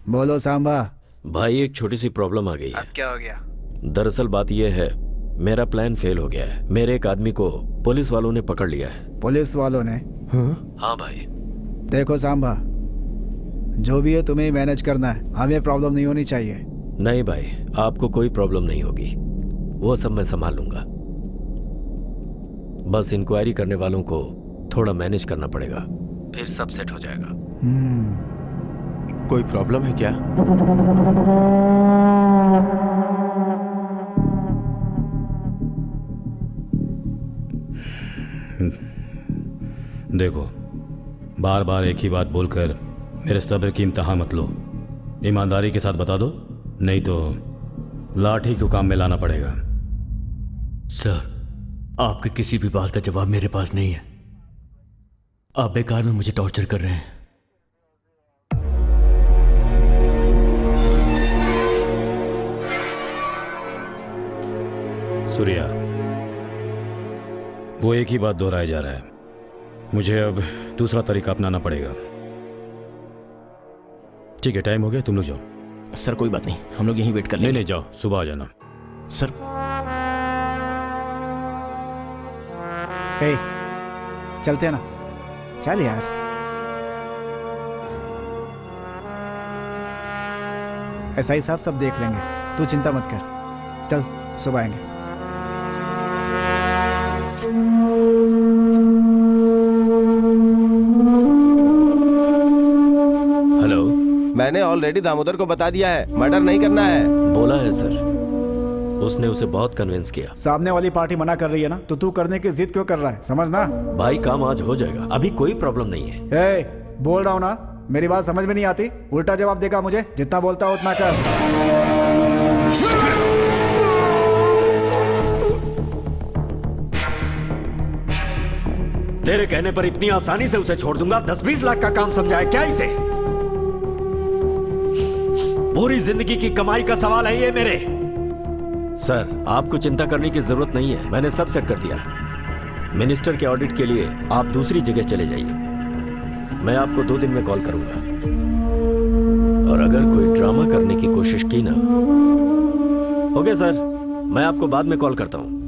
बोलो सांबा। भाई एक छोटी सी प्रॉब्लम आ गई है। अब क्या हो गया? दरअसल बात यह है, मेरा प्लान फेल हो गया है। मेरे एक आदमी को पुलिस वालों ने पकड़ लिया है। पुलिस वालों ने? हाँ भाई। देखो सांबा, जो भी है तुम्हें ही मैनेज करना है, हमें प्रॉब्लम नहीं होनी चाहिए। नहीं भाई, आपको कोई प्रॉब्लम नहीं होगी, वो सब मैं संभाल लूंगा। बस इंक्वायरी करने वालों को थोड़ा मैनेज करना पड़ेगा, फिर सब सेट हो जाएगा। कोई प्रॉब्लम है क्या? देखो, बार बार एक ही बात बोलकर मेरे सब्र की इम्तहान मत लो। ईमानदारी के साथ बता दो, नहीं तो लाठी को काम में लाना पड़ेगा। सर, आपके किसी भी बात का जवाब मेरे पास नहीं है। आप बेकार में मुझे टॉर्चर कर रहे हैं। सूर्या, वो एक ही बात दोहराया जा रहा है। मुझे अब दूसरा तरीका अपनाना पड़ेगा। ठीक है, टाइम हो गया, तुम लोग जाओ। सर कोई बात नहीं, हम लोग यहीं वेट कर लेंगे। नहीं, जाओ, सुबह आ जाना। सर हे, चलते हैं ना? चल यार। ऐसा ही साहब सब देख लेंगे, तू चिंता मत कर। चल, सुबह आएंगे। मैंने ऑलरेडी दामोदर को बता दिया है, मर्डर नहीं करना है। बोला है सर, उसने उसे बहुत कन्विंस किया। सामने वाली पार्टी मना कर रही है ना, तो तू करने की जिद क्यों कर रहा है, समझना। भाई काम आज हो जाएगा, अभी कोई प्रॉब्लम नहीं है। ए, बोल रहा हूँ ना, मेरी बात समझ में नहीं आती, उल्टा जवाब देगा मुझे, जितना बोलता हो उतना कर। तेरे कहने पर इतनी आसानी से उसे छोड़ दूंगा? 10-20 लाख का काम समझा है क्या इसे? पूरी जिंदगी की कमाई का सवाल है ये मेरे। सर, आपको चिंता करने की जरूरत नहीं है, मैंने सब सेट कर दिया। मिनिस्टर के ऑडिट के लिए आप दूसरी जगह चले जाइए, मैं आपको 2 दिन में कॉल करूंगा। और अगर कोई ड्रामा करने की कोशिश की ना। ओके सर, मैं आपको बाद में कॉल करता हूं।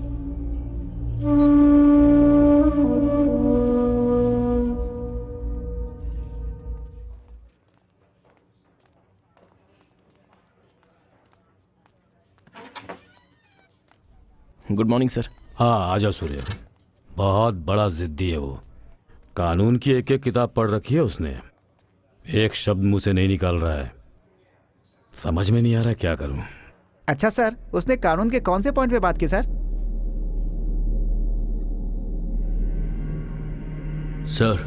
Good morning sir. हाँ आ जाओ सूर्य, बहुत बड़ा जिद्दी है वो। कानून की एक एक किताब पढ़ रखी है उसने, एक शब्द मुंह से नहीं निकाल रहा है। समझ में नहीं आ रहा क्या करूं। अच्छा सर, उसने कानून के कौन से पॉइंट पे बात की सर? सर,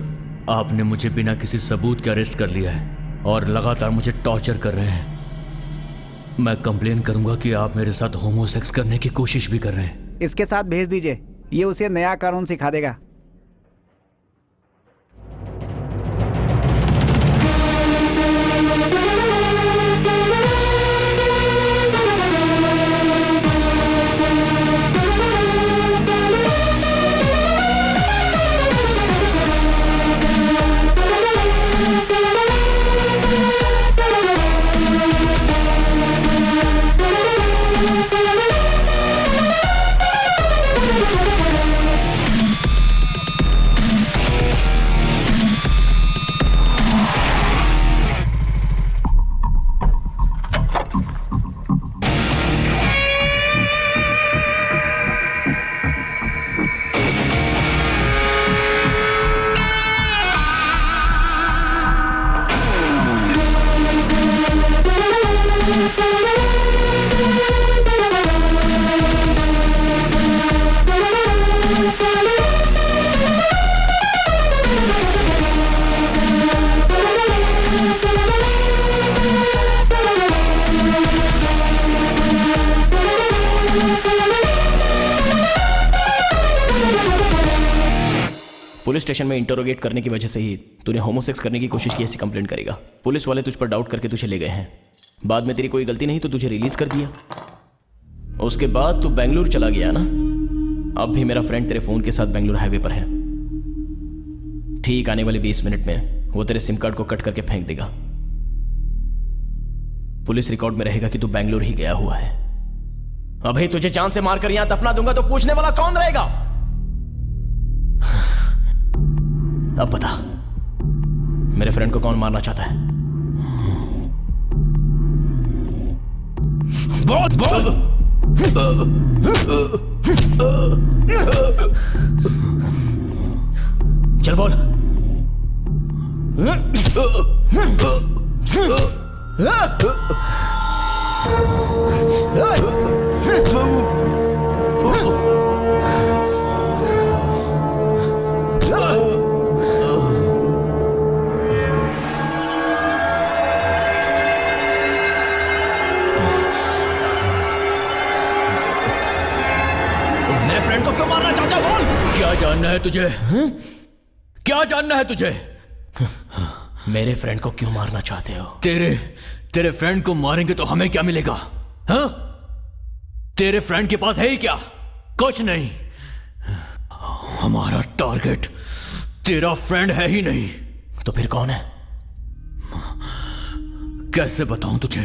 आपने मुझे बिना किसी सबूत के अरेस्ट कर लिया है और लगातार मुझे टॉर्चर कर रहे हैं। मैं कंप्लेन करूंगा कि आप मेरे साथ होमोसेक्स करने की कोशिश भी कर रहे हैं। इसके साथ भेज दीजिए, ये उसे नया कानून सिखा देगा। पुलिस स्टेशन में इंटरोगेट करने की वजह से ही तूने होमोसेक्स करने की कोशिश की ऐसी कंप्लेंट करेगा। पुलिस वाले तुझ पर डाउट करके तुझे ले गए हैं, बाद में तेरी कोई गलती नहीं तो तुझे रिलीज कर दिया। उसके बाद तू बेंगलुरु चला गया ना। अब भी मेरा फ्रेंड तेरे फोन के साथ बेंगलुरु हाईवे पर है। ठीक आने वाले 20 मिनट में वो तेरे सिम कार्ड को कट करके फेंक देगा। पुलिस रिकॉर्ड में रहेगा कि तू बेंगलुरु ही गया हुआ है। अभी तुझे जान से मारकर यहां दफना दूंगा तो पूछने वाला कौन रहेगा? अब बता, मेरे फ्रेंड को कौन मारना चाहता है? बोल बोल। चल बोल। क्या जानना है तुझे? क्या जानना है तुझे? मेरे फ्रेंड को क्यों मारना चाहते हो? तेरे फ्रेंड को मारेंगे तो हमें क्या मिलेगा? हाँ? तेरे फ्रेंड के पास है ही क्या? कुछ नहीं। हमारा टारगेट तेरा फ्रेंड है ही नहीं। तो फिर कौन है? कैसे बताऊं तुझे?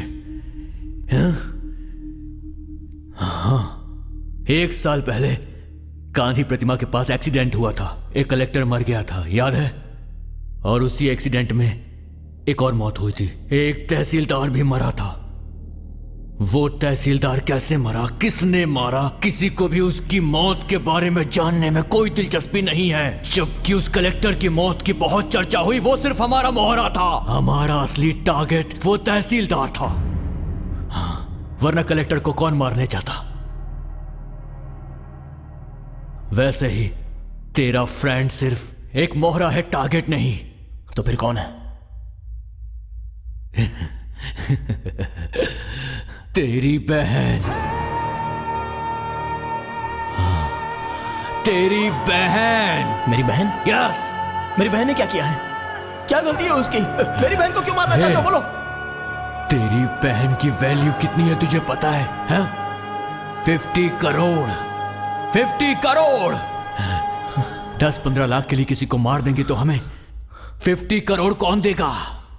हाँ, 1 साल पहले गांधी प्रतिमा के पास एक्सीडेंट हुआ था। एक कलेक्टर मर गया था, याद है? और उसी एक्सीडेंट में एक और मौत हुई थी। एक तहसीलदार भी मरा था। वो तहसीलदार कैसे मरा, किसने मारा, किसी को भी उसकी मौत के बारे में जानने में कोई दिलचस्पी नहीं है। जबकि उस कलेक्टर की मौत की बहुत चर्चा हुई, वो सिर्फ हमारा मोहरा था। हमारा असली टारगेट वो तहसीलदार था, वरना कलेक्टर को कौन मारने चाहता। वैसे ही तेरा फ्रेंड सिर्फ एक मोहरा है, टारगेट नहीं। तो फिर कौन है? तेरी बहन। तेरी बहन। मेरी बहन? यस। मेरी बहन ने क्या किया है? क्या गलती है उसकी? मेरी बहन को क्यों मारना चाहते हो? बोलो। तेरी बहन की वैल्यू कितनी है तुझे पता है? हाँ? 50 करोड़। 50 करोड़। 10-15 लाख के लिए किसी को मार देंगे तो हमें 50 करोड़ कौन देगा?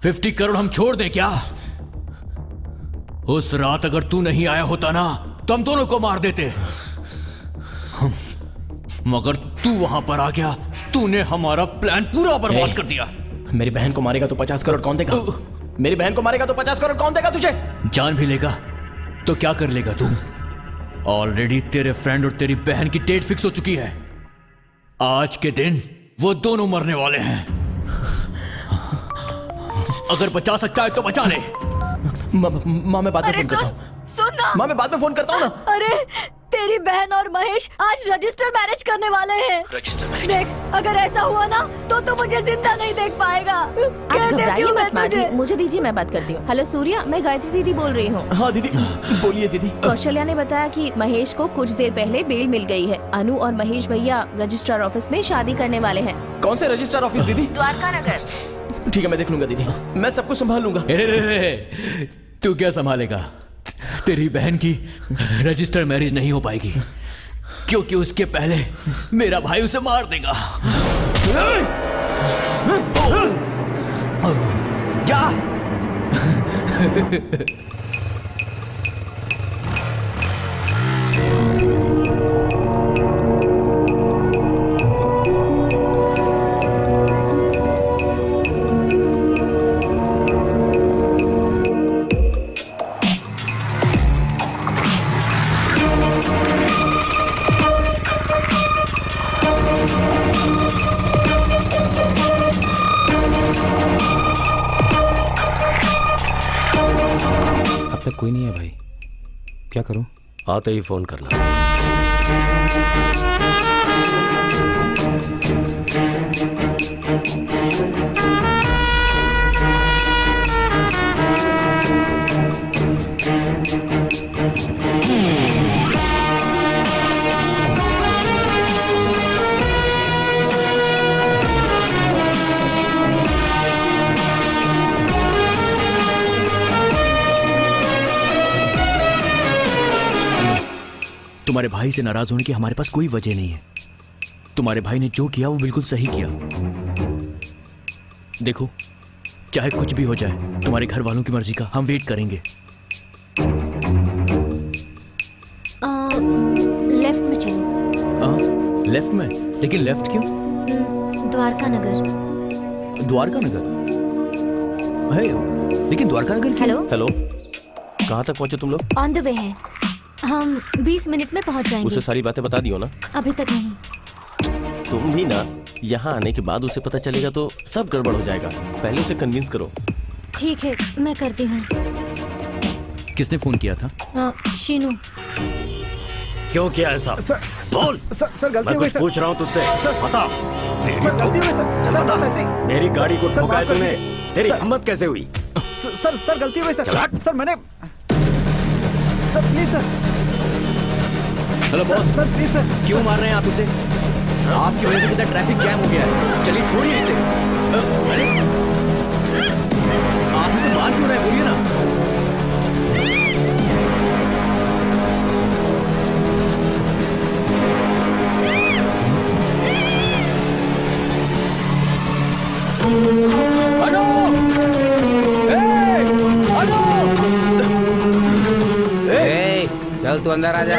50 करोड़ हम छोड़ दें क्या? उस रात अगर तू नहीं आया होता ना तो हम दोनों को मार देते। मगर तू वहां पर आ गया, तूने हमारा प्लान पूरा बर्बाद कर दिया। मेरी बहन को मारेगा तो 50 करोड़ कौन देगा? मेरी बहन को मारेगा तो 50 करोड़ कौन देगा तुझे? जान भी लेगा तो क्या कर लेगा तू? ऑलरेडी तेरे फ्रेंड और तेरी बहन की डेट फिक्स हो चुकी है। आज के दिन वो दोनों मरने वाले हैं। अगर बचा सकता है तो बचा ले। माँ मैं बाद में फोन करता हूँ। सुन ना। माँ मैं बाद में फोन करता हूँ ना। अरे तेरी बहन और महेश आज रजिस्टर मैरिज करने वाले हैं। Register marriage? देख, अगर ऐसा हुआ ना तो तू मुझे जिंदा नहीं देख पाएगा। आप घबराइए मत माँ जी, मुझे दीजिए, मैं बात करती हूँ। हेलो सूर्या, मैं गायत्री दीदी बोल रही हूँ। हाँ दीदी, बोलिए दीदी। कौशल्या ने बताया कि महेश को कुछ देर पहले बेल मिल गई है। अनु और महेश भैया रजिस्ट्रार ऑफिस में शादी करने वाले हैं। कौन से रजिस्ट्रार ऑफिस दीदी? द्वारका नगर। ठीक है, मैं देख लूंगा दीदी, मैं सब कुछ संभाल लूंगा। तू क्या संभालेगा? तेरी बहन की रजिस्टर मैरिज नहीं हो पाएगी क्योंकि उसके पहले मेरा भाई उसे मार देगा। जा। अब तक कोई नहीं है भाई, क्या करूं? आते ही फोन करना। तुम्हारे भाई से नाराज होने की हमारे पास कोई वजह नहीं है। तुम्हारे भाई ने जो किया वो बिल्कुल सही किया। देखो, चाहे कुछ भी हो जाए, तुम्हारे घर वालों की मर्जी का हम वेट करेंगे। लेफ्ट में चलो। लेफ्ट में? लेकिन लेफ्ट क्यों? द्वारका नगर। द्वारका नगर है, लेकिन द्वारका नगर क्यों? हेलो। हेलो, कहाँ तक पहुँचे तुम लोग? ऑन द वे हैं। हम 20 मिनट में पहुंच जाएंगे। उसे सारी बातें बता दियो ना? अभी तक नहीं। तुम भी ना, यहाँ आने के बाद उसे पता चलेगा तो सब गड़बड़ हो जाएगा। पहले उसे कन्विंस करो। ठीक है, मैं करती हूँ। किसने फोन किया था? शीनू। क्यों किया ऐसा? सर, बोल। सर गलती मैं हो गई कुछ सर। पूछ रहा हूँ तुझसे, सर, बता। सर गलती हो गई सर। सर बस ऐसे ही। मेरी गाड़ी को सर, ठोका है माफ कर तूने, दीजिए। तेरी सर- हिम्मत कैसे हुई? सर गलती हो गई सर। चल हट। सर मैंने, सर प्लीज सर। चलो sir, boss, sir please sir. क्यों मार रहे हैं आप उसे? आपकी वजह से कितना ट्रैफिक जैम हो गया है। चलिए छोड़िए इसे। आप इसे मार क्यों रहे हैं? बोलिए ना। अनु! अनु! चल तू अंदर आ जा।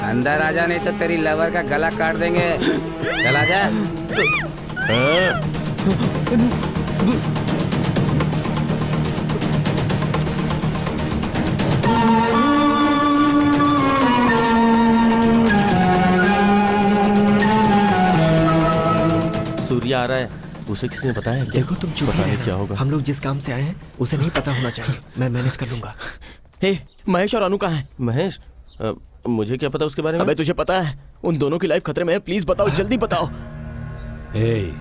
अंदर आ जा, नहीं तो तेरी लवर का गला काट देंगे। चल आ जा। सूर्य आ रहा है, उसे किसी ने बताया क्या? देखो तुम चुप पता ही नहीं रहना। क्या होगा। हम लोग जिस काम से आए हैं उसे नहीं पता होना चाहिए। मैं मैनेज कर लूंगा। हे, महेश और अनु कहाँ हैं? महेश, मुझे क्या पता उसके बारे में? अबे तुझे पता है उन दोनों की लाइफ खतरे में है। प्लीज बताओ, जल्दी बताओ। ए,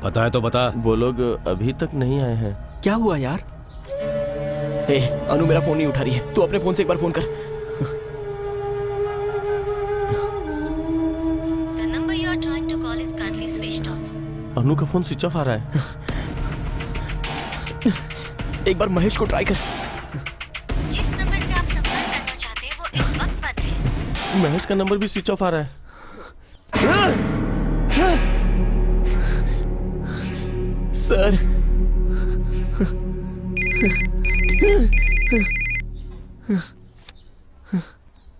पता है तो बता। वो लोग अभी तक नहीं आए हैं। क्या हुआ यार? हे, अनु मेरा फोन नहीं उठा रही है। तू अपने फोन से एक बार फोन कर। The number you are trying to call is currently switched off. अनु का फोन स्विच ऑफ आ रहा है। एक बार महेश को ट्राई कर। जिस नंबर से आप संपर्क करना चाहते हैं वो इस वक्त बंद है। महेश का नंबर भी स्विच ऑफ आ रहा है। सर,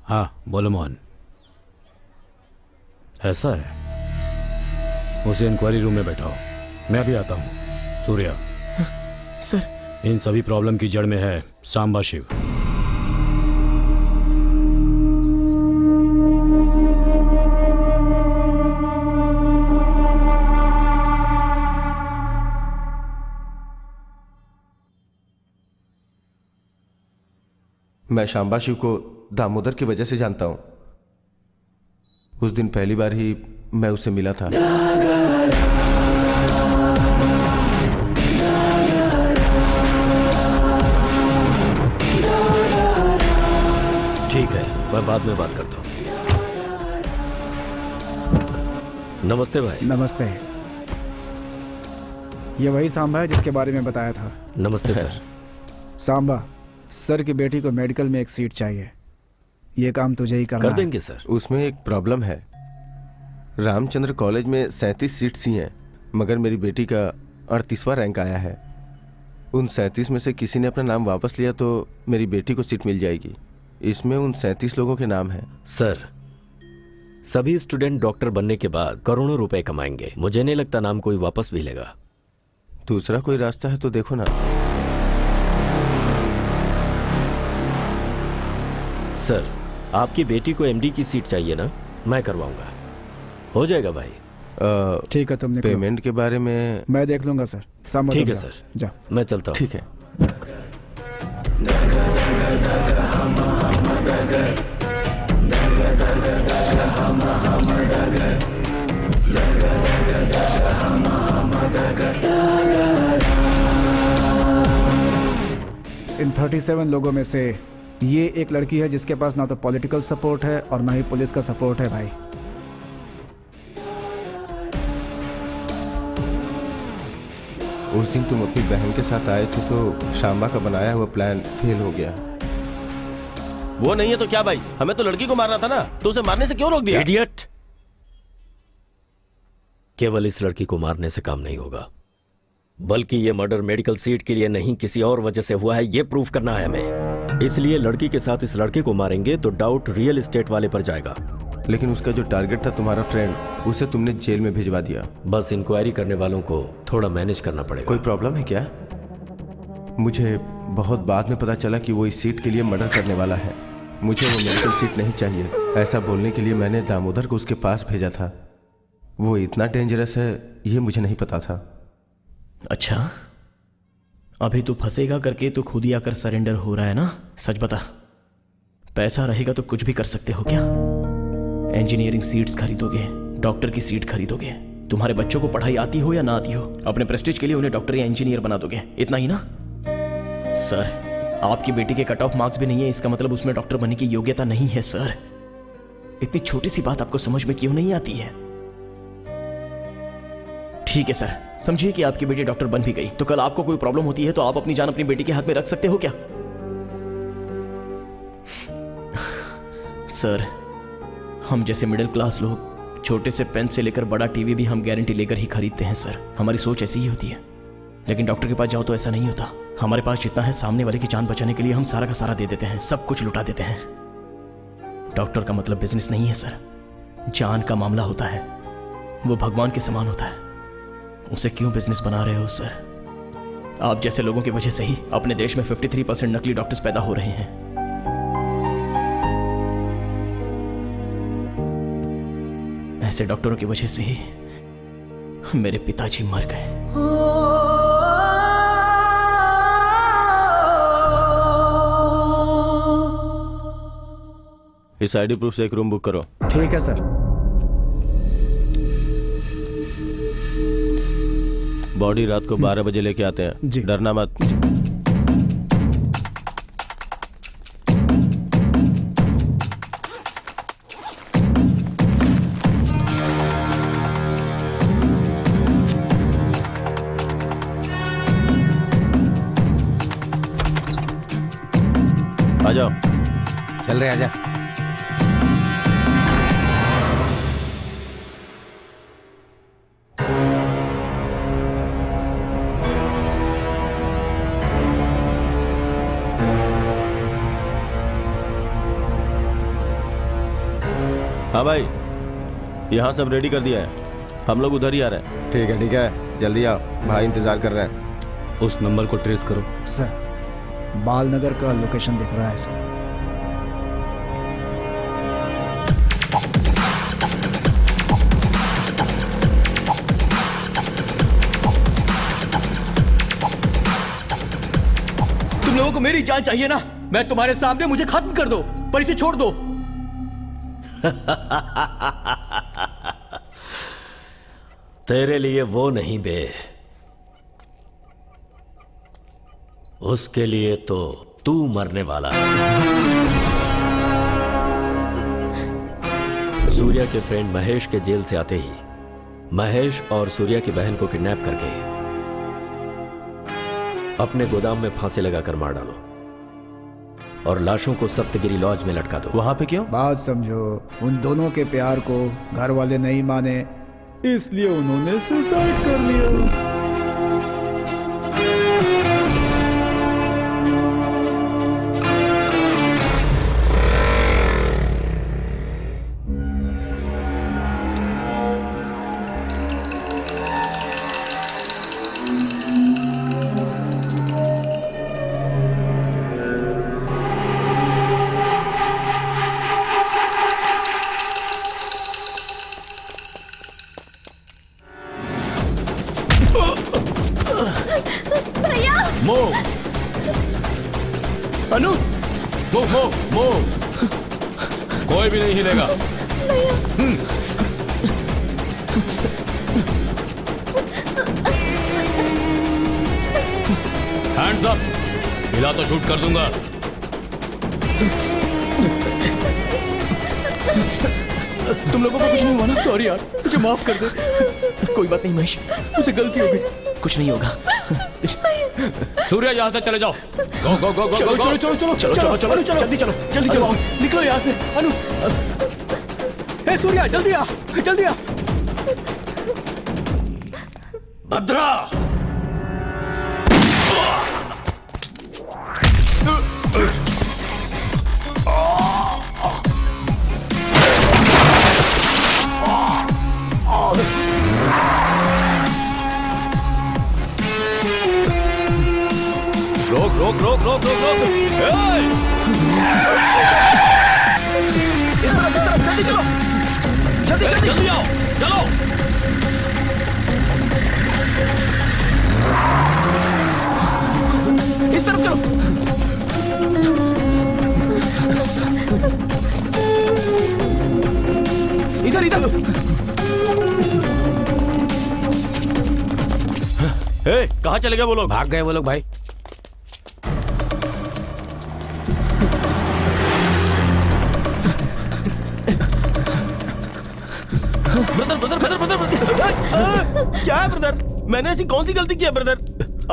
हाँ बोलो मोहन। ऐसा है, उसे इंक्वायरी रूम में बैठाओ, मैं अभी आता हूँ। सूर्या, सर इन सभी प्रॉब्लम की जड़ में है सांबा शिव। मैं शांबा शिव को दामोदर की वजह से जानता हूं। उस दिन पहली बार ही मैं उससे मिला था। ठीक है, मैं बाद में बात करता हूँ। नमस्ते भाई। नमस्ते। ये वही सांबा है जिसके बारे में बताया था। नमस्ते सर। सांबा, सर की बेटी को मेडिकल में एक सीट चाहिए। ये काम तुझे ही करना कर देंगे सर। उसमें एक प्रॉब्लम है। रामचंद्र कॉलेज में 37 सीट्स ही हैं, मगर मेरी बेटी का 38वां रैंक आया है। उन 37 में से किसी ने अपना नाम वापस लिया तो मेरी बेटी को सीट मिल जाएगी। इसमें उन 37 लोगों के नाम हैं। सर, सभी स्टूडेंट डॉक्टर बनने के बाद करोड़ों रुपए कमाएंगे। मुझे नहीं लगता नाम कोई वापस भी लेगा। दूसरा कोई रास्ता है तो देखो ना। सर, आपकी बेटी को एमडी की सीट चाहिए ना? मैं करवाऊंगा। हो जाएगा भाई। ठीक है, तुम निकलो। पेमेंट के बारे में मैं देख लूंगा सर। सांबा ठीक तुम है जाओ। सर, जाओ। मैं चलता हूँ। ठीक है। इन 37 लोगों में से ये एक लड़की है जिसके पास ना तो पॉलिटिकल सपोर्ट है और ना ही पुलिस का सपोर्ट है भाई। उस दिन तुम अपनी बहन के साथ आए थे तो शांबा का बनाया हुआ प्लान फेल हो गया। वो नहीं है तो क्या भाई? हमें तो लड़की को मारना था ना, तो उसे मारने से क्यों रोक दिया? इडियट! केवल इस लड़की को मारने से काम नहीं होगा, बल्कि ये मर्डर मेडिकल सीट के लिए नहीं किसी और वजह से हुआ है, ये प्रूफ करना है हमें। इसलिए लड़की के साथ इस लड़के को मारेंगे तो डाउट रियल एस्टेट वाले पर जाएगा। लेकिन उसका जो टारगेट था तुम्हारा फ्रेंड, उसे तुमने जेल में भिजवा दिया। बस इंक्वायरी करने वालों को थोड़ा मैनेज करना पड़ेगा। कोई प्रॉब्लम है क्या? मुझे बहुत बाद में पता चला कि वो इस सीट के लिए मर्डर करने वाला है। मुझे वो मेडिकल सीट नहीं चाहिए, ऐसा बोलने के लिए मैंने दामोदर को उसके पास भेजा था। वो इतना डेंजरस है ये मुझे नहीं पता था। अच्छा, अभी तू फंसेगा करके तो खुद ही आकर सरेंडर हो रहा है ना? सच बता, पैसा रहेगा तो कुछ भी कर सकते हो क्या? इंजीनियरिंग सीट्स खरीदोगे, डॉक्टर की सीट खरीदोगे, तुम्हारे बच्चों को पढ़ाई आती हो या ना आती हो, अपने प्रेस्टीज के लिए उन्हें डॉक्टर या इंजीनियर बना दोगे, इतना ही ना? सर, आपकी बेटी के कट ऑफ मार्क्स भी नहीं है, इसका मतलब उसमें डॉक्टर बनने की योग्यता नहीं है। सर, इतनी छोटी सी बात आपको समझ में क्यों नहीं आती है? ठीक है सर, समझिए कि आपकी बेटी डॉक्टर बन भी गई तो कल आपको कोई प्रॉब्लम होती है तो आप अपनी जान अपनी बेटी के हाथ में रख सकते हो क्या? सर, हम जैसे मिडिल क्लास लोग छोटे से पेन से लेकर बड़ा टीवी भी हम गारंटी लेकर ही खरीदते हैं। सर, हमारी सोच ऐसी ही होती है। लेकिन डॉक्टर के पास जाओ तो ऐसा नहीं होता। हमारे पास जितना है सामने वाले की जान बचाने के लिए हम सारा का सारा दे देते हैं, सब कुछ लुटा देते हैं। डॉक्टर का मतलब बिजनेस नहीं है सर, जान का मामला होता है। वो भगवान के समान होता है, उसे क्यों बिजनेस बना रहे हो सर? आप जैसे लोगों की वजह से ही अपने देश में 53% नकली डॉक्टर्स पैदा हो रहे हैं। ऐसे डॉक्टरों की वजह से ही मेरे पिताजी मर गए। इस आईडी प्रूफ से एक रूम बुक करो। ठीक है सर। बॉडी रात को 12 बजे लेके आते हैं। जी। डरना मत। जी। आ जाओ। चल रहे आजा। हाँ भाई, यहाँ सब रेडी कर दिया है, हम लोग उधर ही आ रहे हैं। ठीक है, जल्दी आओ, भाई इंतजार कर रहे हैं। उस नंबर को ट्रेस करो। सर बालनगर का लोकेशन दिख रहा है सर। तुम लोगों को मेरी जान चाहिए ना? मैं तुम्हारे सामने, मुझे खत्म कर दो पर इसे छोड़ दो। तेरे लिए वो नहीं बे, उसके लिए तो तू मरने वाला है। सूर्या के फ्रेंड महेश के जेल से आते ही महेश और सूर्या की बहन को किडनैप करके अपने गोदाम में फांसी लगाकर मार डालो और लाशों को सप्तगिरी लॉज में लटका दो। वहां पे क्यों? बात समझो, उन दोनों के प्यार को घर वाले नहीं माने, इसलिए उन्होंने सुसाइड कर लिया। अनु, मूव। कोई भी नहीं हिलेगा। हैंड्स अप, हिला तो शूट कर दूंगा। तुम लोगों को कुछ नहीं हुआ ना? सॉरी यार, मुझे माफ कर दे। कोई बात नहीं महेश, मुझे गलती हो गई, कुछ नहीं होगा। सूर्या, यहाँ से चले जाओ। गो गो गो गो चलो गो, चलो चलो चलो चलो चलो चलो जल्दी चलो जल्दी चलो, निकलो यहाँ से। अनु, हे सूर्या, जल्दी आ जल्दी आ। भद्रा, रोक। इस तरफ जल्दी चलो, जल्दी आओ, चलो। इस तरफ चलो। इधर। कहाँ चले गए वो लोग? भाग गए वो लोग भाई। ब्रदर। क्या है ब्रदर? मैंने ऐसी कौन सी गलती की है ब्रदर?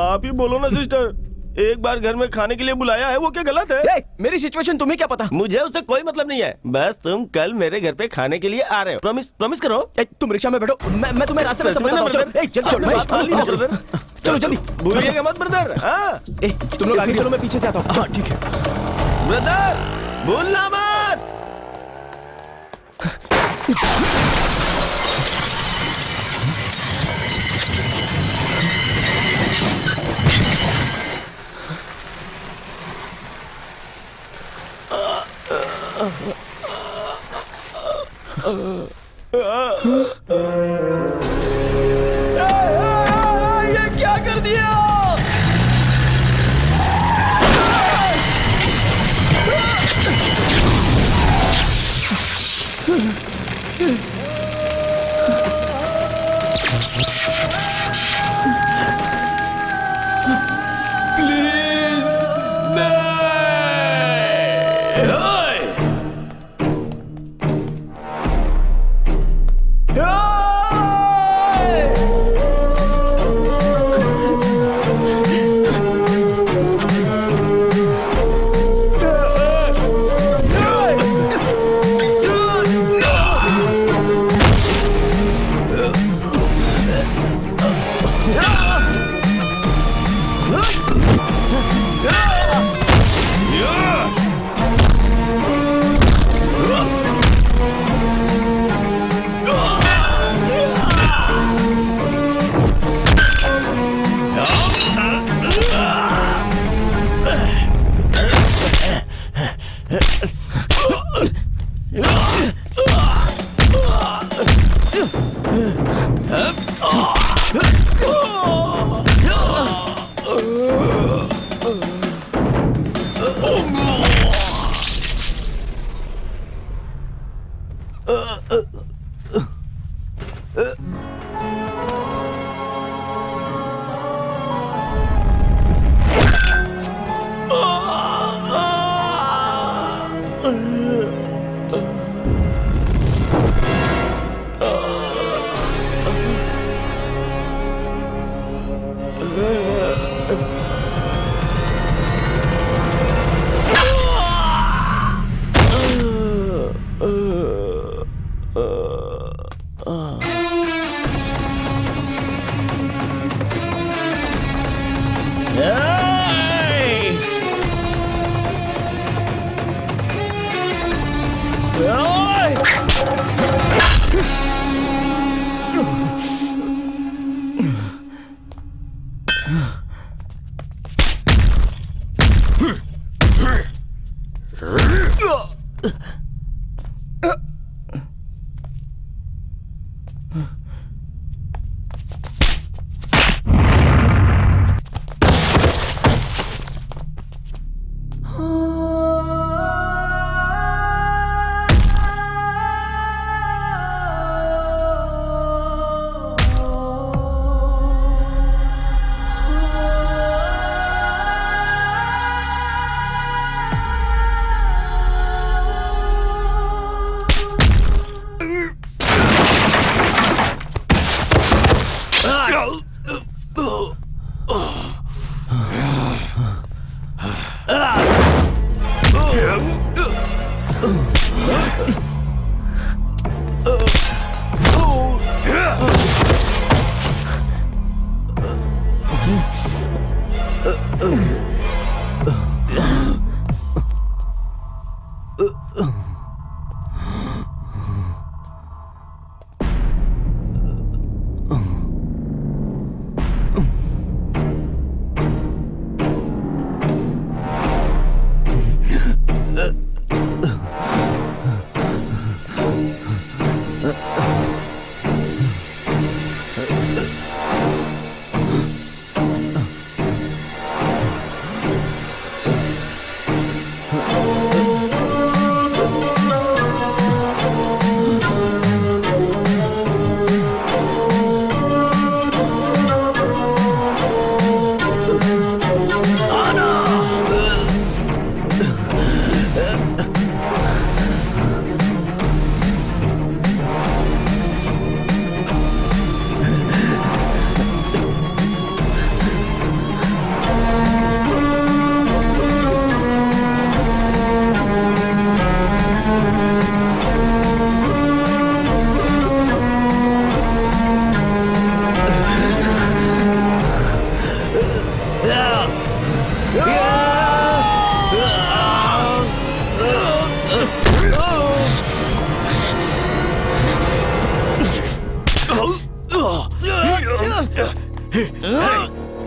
आप ही बोलो ना सिस्टर। एक बार घर में खाने के लिए बुलाया है, वो क्या गलत है? मेरी सिचुएशन तुम्हें क्या पता? मुझे उससे कोई मतलब नहीं है, बस तुम कल मेरे घर पे खाने के लिए आ रहे हो। प्रॉमिस करो। तुम रिक्शा में बैठो, मैं तुम्हें रास्ते में समझाता हूं। ब्रदर, चलो जल्दी, भूलिएगा मत ब्रदर। हाँ, तुम लोग आगे चलो, मैं पीछे से आता हूँ। हाँ ठीक है ब्रदर, भूलना मत।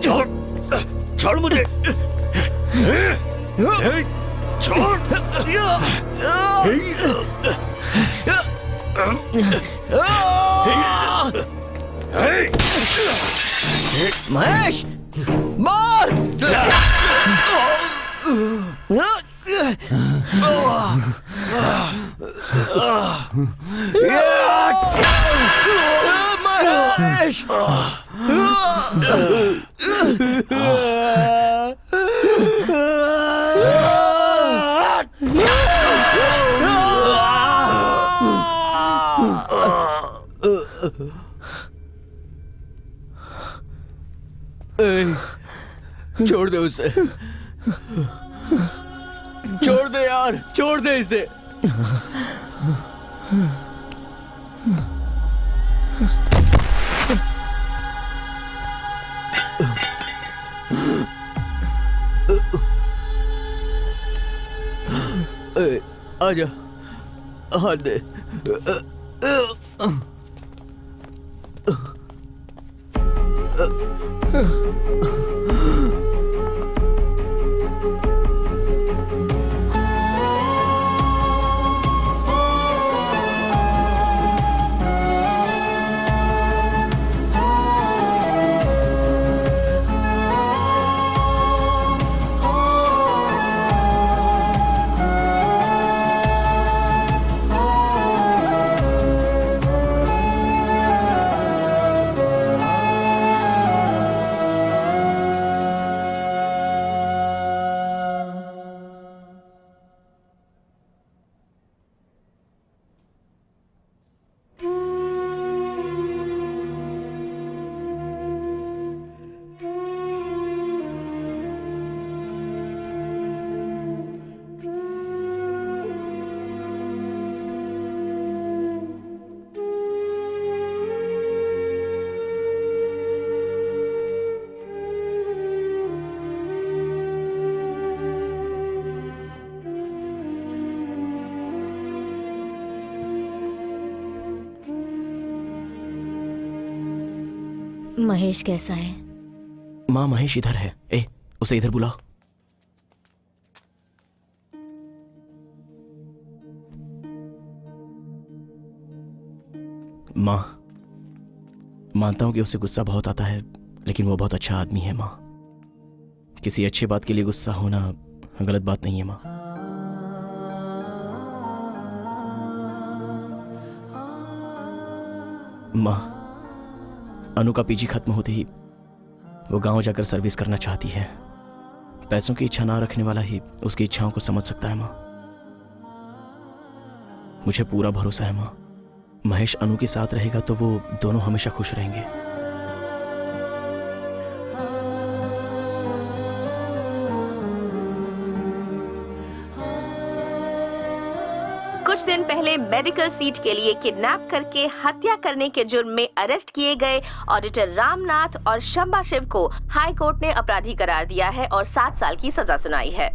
छोड़ छोड़ मुझे छोड़ महेश मार महेश छोड़ दे उसे, छोड़ दे यार, छोड़ दे इसे। आजा, हाथ दे। महेश कैसा है? माँ महेश इधर है। उसे इधर बुलाओ। माँ, मानता हूं कि उसे गुस्सा बहुत आता है, लेकिन वो बहुत अच्छा आदमी है। माँ, किसी अच्छी बात के लिए गुस्सा होना गलत बात नहीं है। माँ, माँ, अनु का पीजी खत्म होते ही वो गांव जाकर सर्विस करना चाहती है। पैसों की इच्छा ना रखने वाला ही उसकी इच्छाओं को समझ सकता है। माँ, मुझे पूरा भरोसा है। माँ, महेश अनु के साथ रहेगा तो वो दोनों हमेशा खुश रहेंगे। कुछ दिन पहले मेडिकल सीट के लिए किडनैप करके हत्या करने के जुर्म में अरेस्ट किए गए ऑडिटर रामनाथ और शंबा शिव को हाई कोर्ट ने अपराधी करार दिया है और 7 साल की सजा सुनाई है।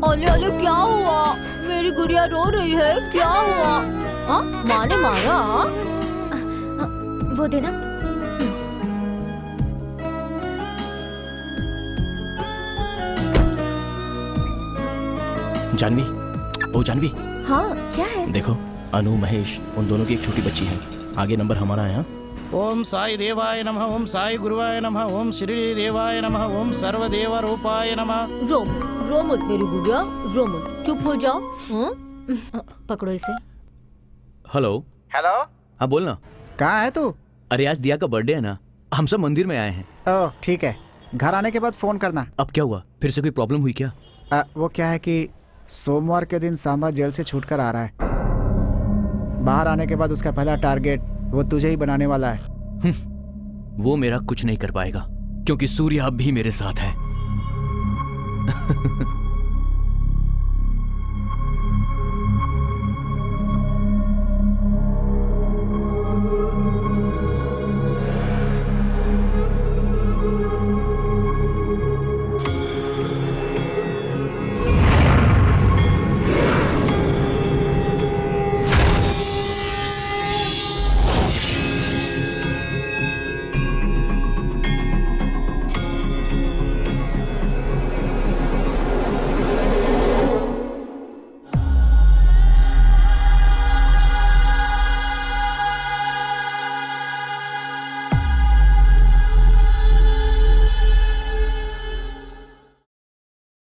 ओले ओले क्या हुआ? मेरी गुड़िया रो रही है, क्या हुआ? हाँ, माँ ने मारा? वो देना। जानवी, ओ जानवी, हाँ क्या है? देखो अनु महेश उन दोनों की एक छोटी बच्ची है। आगे नंबर हमारा है। हाँ? ओम साई देवाय नमः, ओम साई गुरुवाय नमः, ओम श्री देवाय नमः, ओम सर्वदेव रूपाय नमः। रो मत मेरी गुड़िया, रो मत, चुप हो जाओ। पकड़ो इसे। हेलो। हेलो, हाँ बोल ना। कहाँ है तू? अरे आज दिया का बर्थडे है ना, हम सब मंदिर में आए हैं। ओह ठीक है, घर आने के बाद फोन करना। अब क्या हुआ, फिर से कोई प्रॉब्लम हुई क्या? वो क्या है कि सोमवार के दिन सांबा जेल से छूटकर आ रहा है। बाहर आने के बाद उसका पहला टारगेट वो तुझे ही बनाने वाला है। वो मेरा कुछ नहीं कर पाएगा क्योंकि सूर्य अब भी मेरे साथ है।